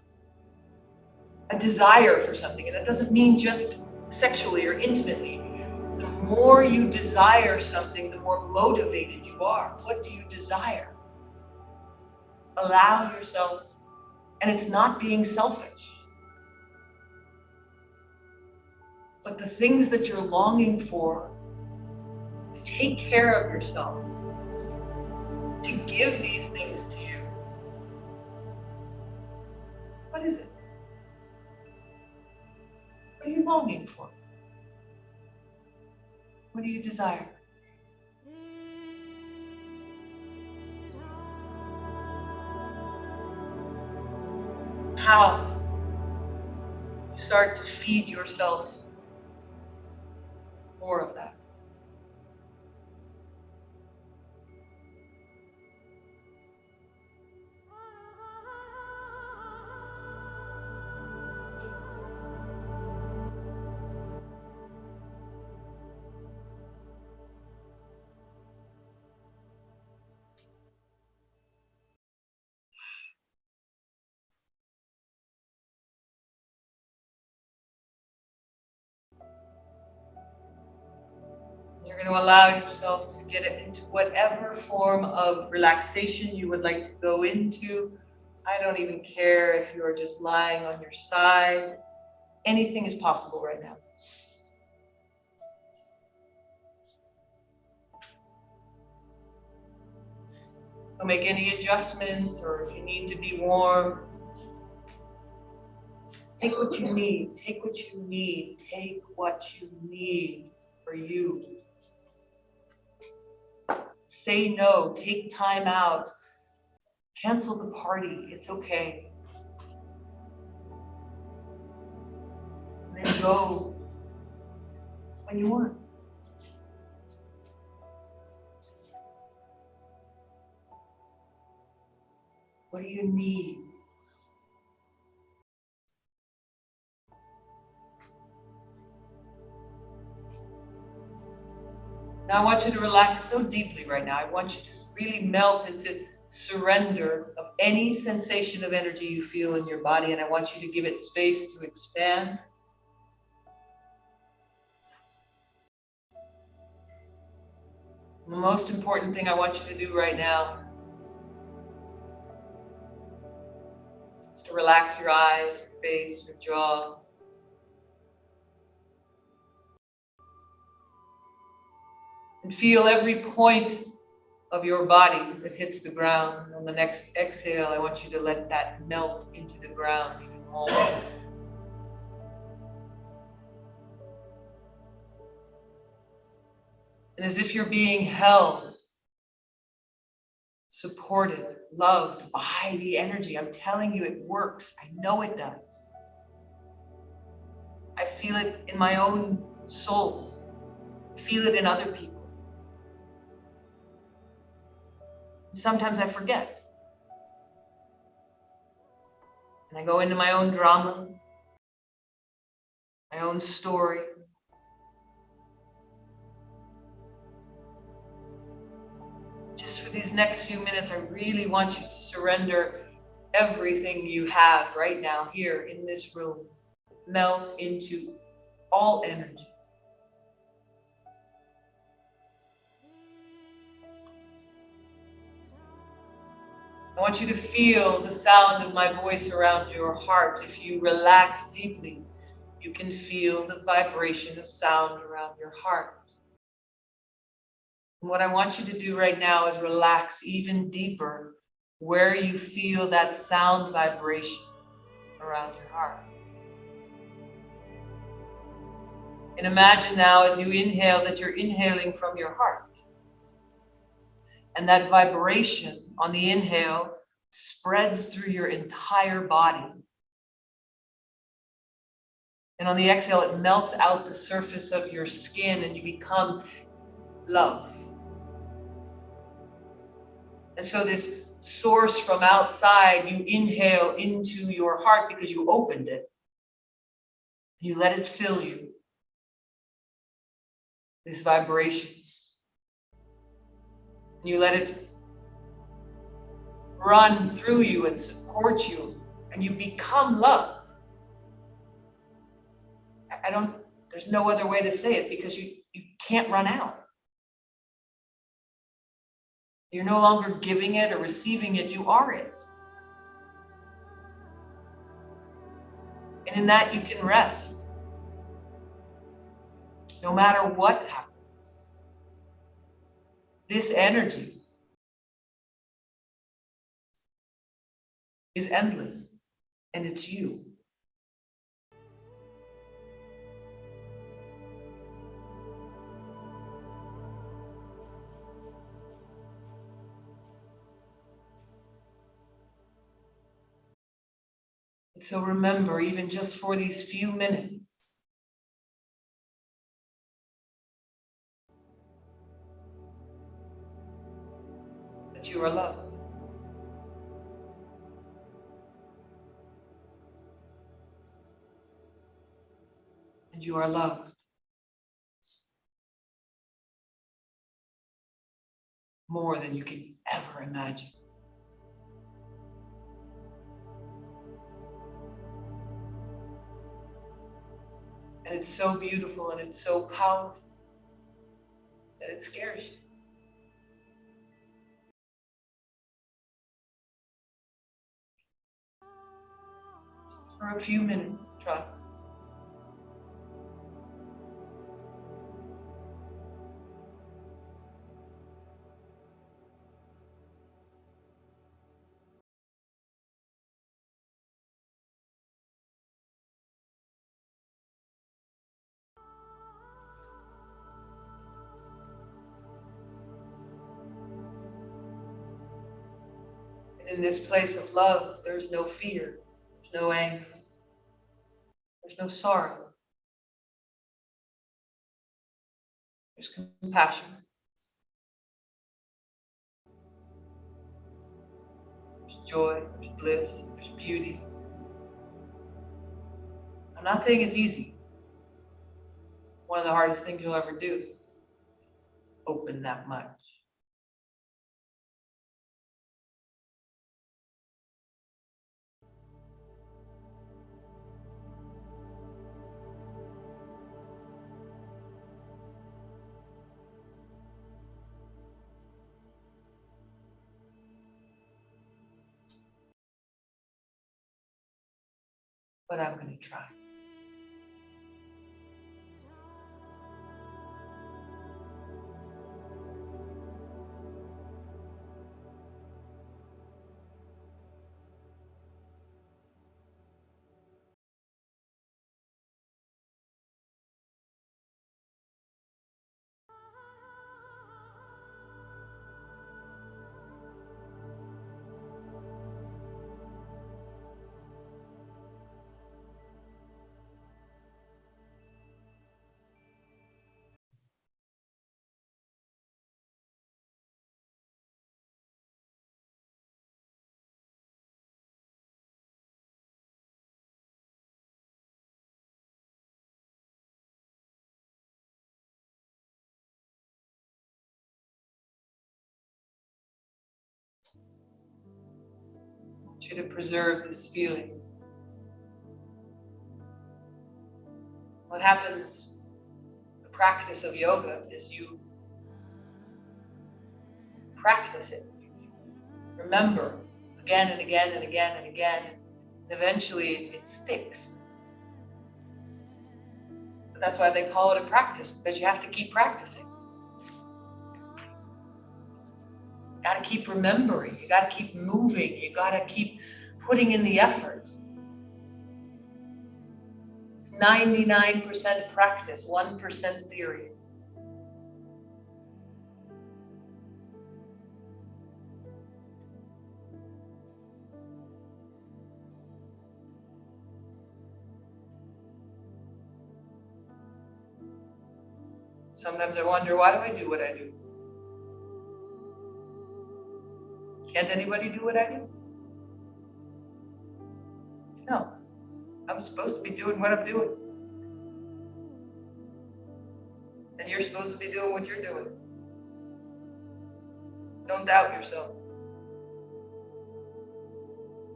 Speaker 1: a desire for something, and that doesn't mean just sexually or intimately. The more you desire something, the more motivated you are. What do you desire? Allow yourself, and it's not being selfish, but the things that you're longing for, to take care of yourself, to give these things to you. What is it? What are you longing for? What do you desire? How you start to feed yourself more of that. You're going to allow yourself to get it into whatever form of relaxation you would like to go into. I don't even care if you're just lying on your side. Anything is possible right now. Don't make any adjustments, or if you need to be warm, take what you need. Take what you need. Take what you need for you. Say no. Take time out. Cancel the party. It's okay. And then go when you want. What do you need? Now I want you to relax so deeply right now. I want you to just really melt into surrender of any sensation of energy you feel in your body, and I want you to give it space to expand. The most important thing I want you to do right now is to relax your eyes, your face, your jaw. And feel every point of your body that hits the ground. On the next exhale, I want you to let that melt into the ground even more. And as if you're being held, supported, loved by the energy. I'm telling you, it works. I know it does. I feel it in my own soul. I feel it in other people. Sometimes I forget. And I go into my own drama, my own story. Just for these next few minutes, I really want you to surrender everything you have right now here in this room. Melt into all energy. I want you to feel the sound of my voice around your heart. If you relax deeply, you can feel the vibration of sound around your heart. And what I want you to do right now is relax even deeper where you feel that sound vibration around your heart. And imagine now as you inhale that you're inhaling from your heart. And that vibration on the inhale spreads through your entire body. And on the exhale, it melts out the surface of your skin and you become love. And so this source from outside, you inhale into your heart because you opened it. You let it fill you. This vibration. You let it run through you and support you, and you become love. There's no other way to say it because you can't run out. You're no longer giving it or receiving it, you are it. And in that you can rest. No matter what happens. This energy is endless, and it's you. So remember, even just for these few minutes, that you are loved. And you are loved. More than you can ever imagine. And it's so beautiful and it's so powerful that it scares you. Just for a few minutes, trust. In this place of love, there's no fear, there's no anger, there's no sorrow. There's compassion. There's joy, there's bliss, there's beauty. I'm not saying it's easy. One of the hardest things you'll ever do. Open that much. But I'm going to try. I want you to preserve this feeling. What happens, the practice of yoga, is you practice it. Remember again and again and again and again. And eventually it sticks. That's why they call it a practice, because you have to keep practicing. You got to keep remembering. You got to keep moving. You got to keep putting in the effort. It's 99% practice, 1% theory. Sometimes I wonder, why do I do what I do? Can't anybody do what I do? No. I'm supposed to be doing what I'm doing. And you're supposed to be doing what you're doing. Don't doubt yourself.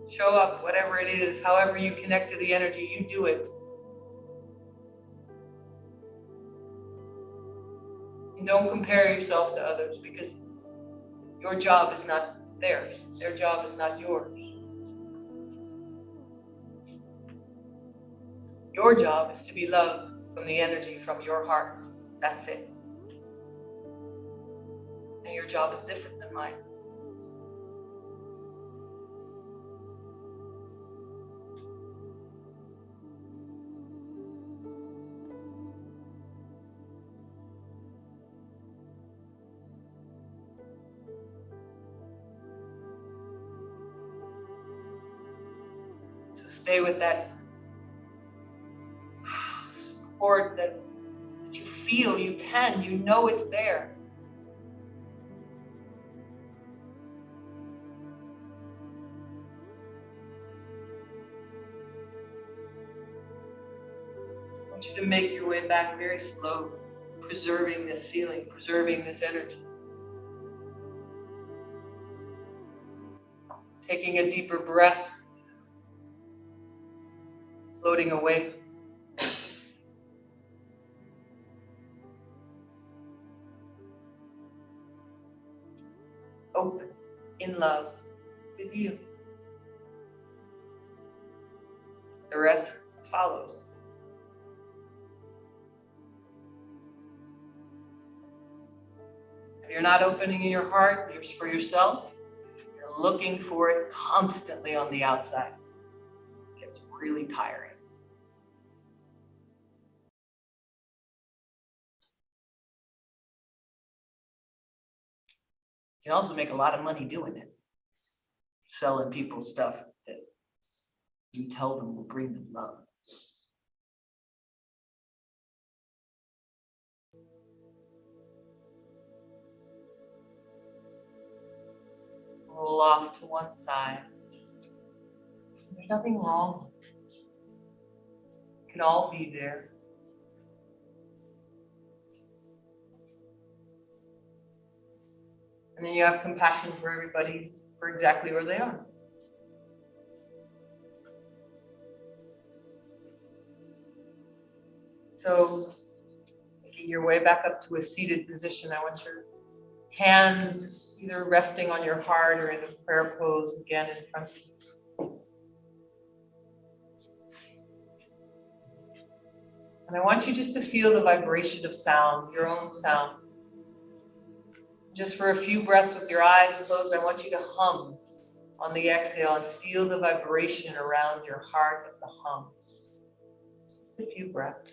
Speaker 1: Show up, whatever it is, however you connect to the energy, you do it. And don't compare yourself to others, because your job is not theirs. Their job is not yours. Your job is to be loved from the energy from your heart. That's it. And your job is different than mine. So stay with that support that you feel, you can, you know it's there. I want you to make your way back very slow, preserving this feeling, preserving this energy. Taking a deeper breath, floating away. Open, in love with you. The rest follows. If you're not opening your heart for yourself, you're looking for it constantly on the outside. It gets really tiring. You can also make a lot of money doing it. Selling people stuff that you tell them will bring them love. Roll off to one side. There's nothing wrong. It can all be there. And then you have compassion for everybody for exactly where they are. So, making your way back up to a seated position, I want your hands either resting on your heart or in a prayer pose again in front of you. And I want you just to feel the vibration of sound, your own sound. Just for a few breaths with your eyes closed, I want you to hum on the exhale and feel the vibration around your heart of the hum. Just a few breaths.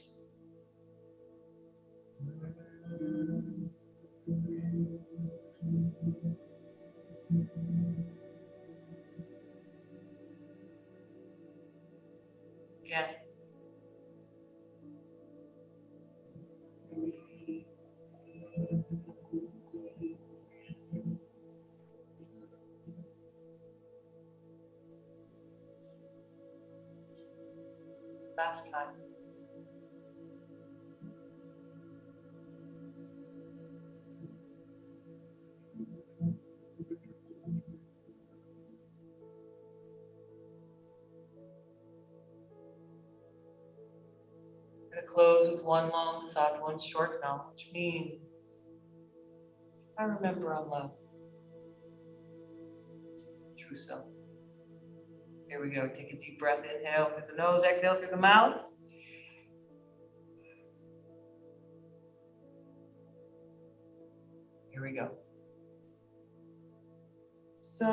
Speaker 1: Again. Last time. I'm going to close with one long sat, one short nam, which means I remember I'm loved. True self. Here we go. Take a deep breath. Inhale through the nose, exhale through the mouth. we go. Sa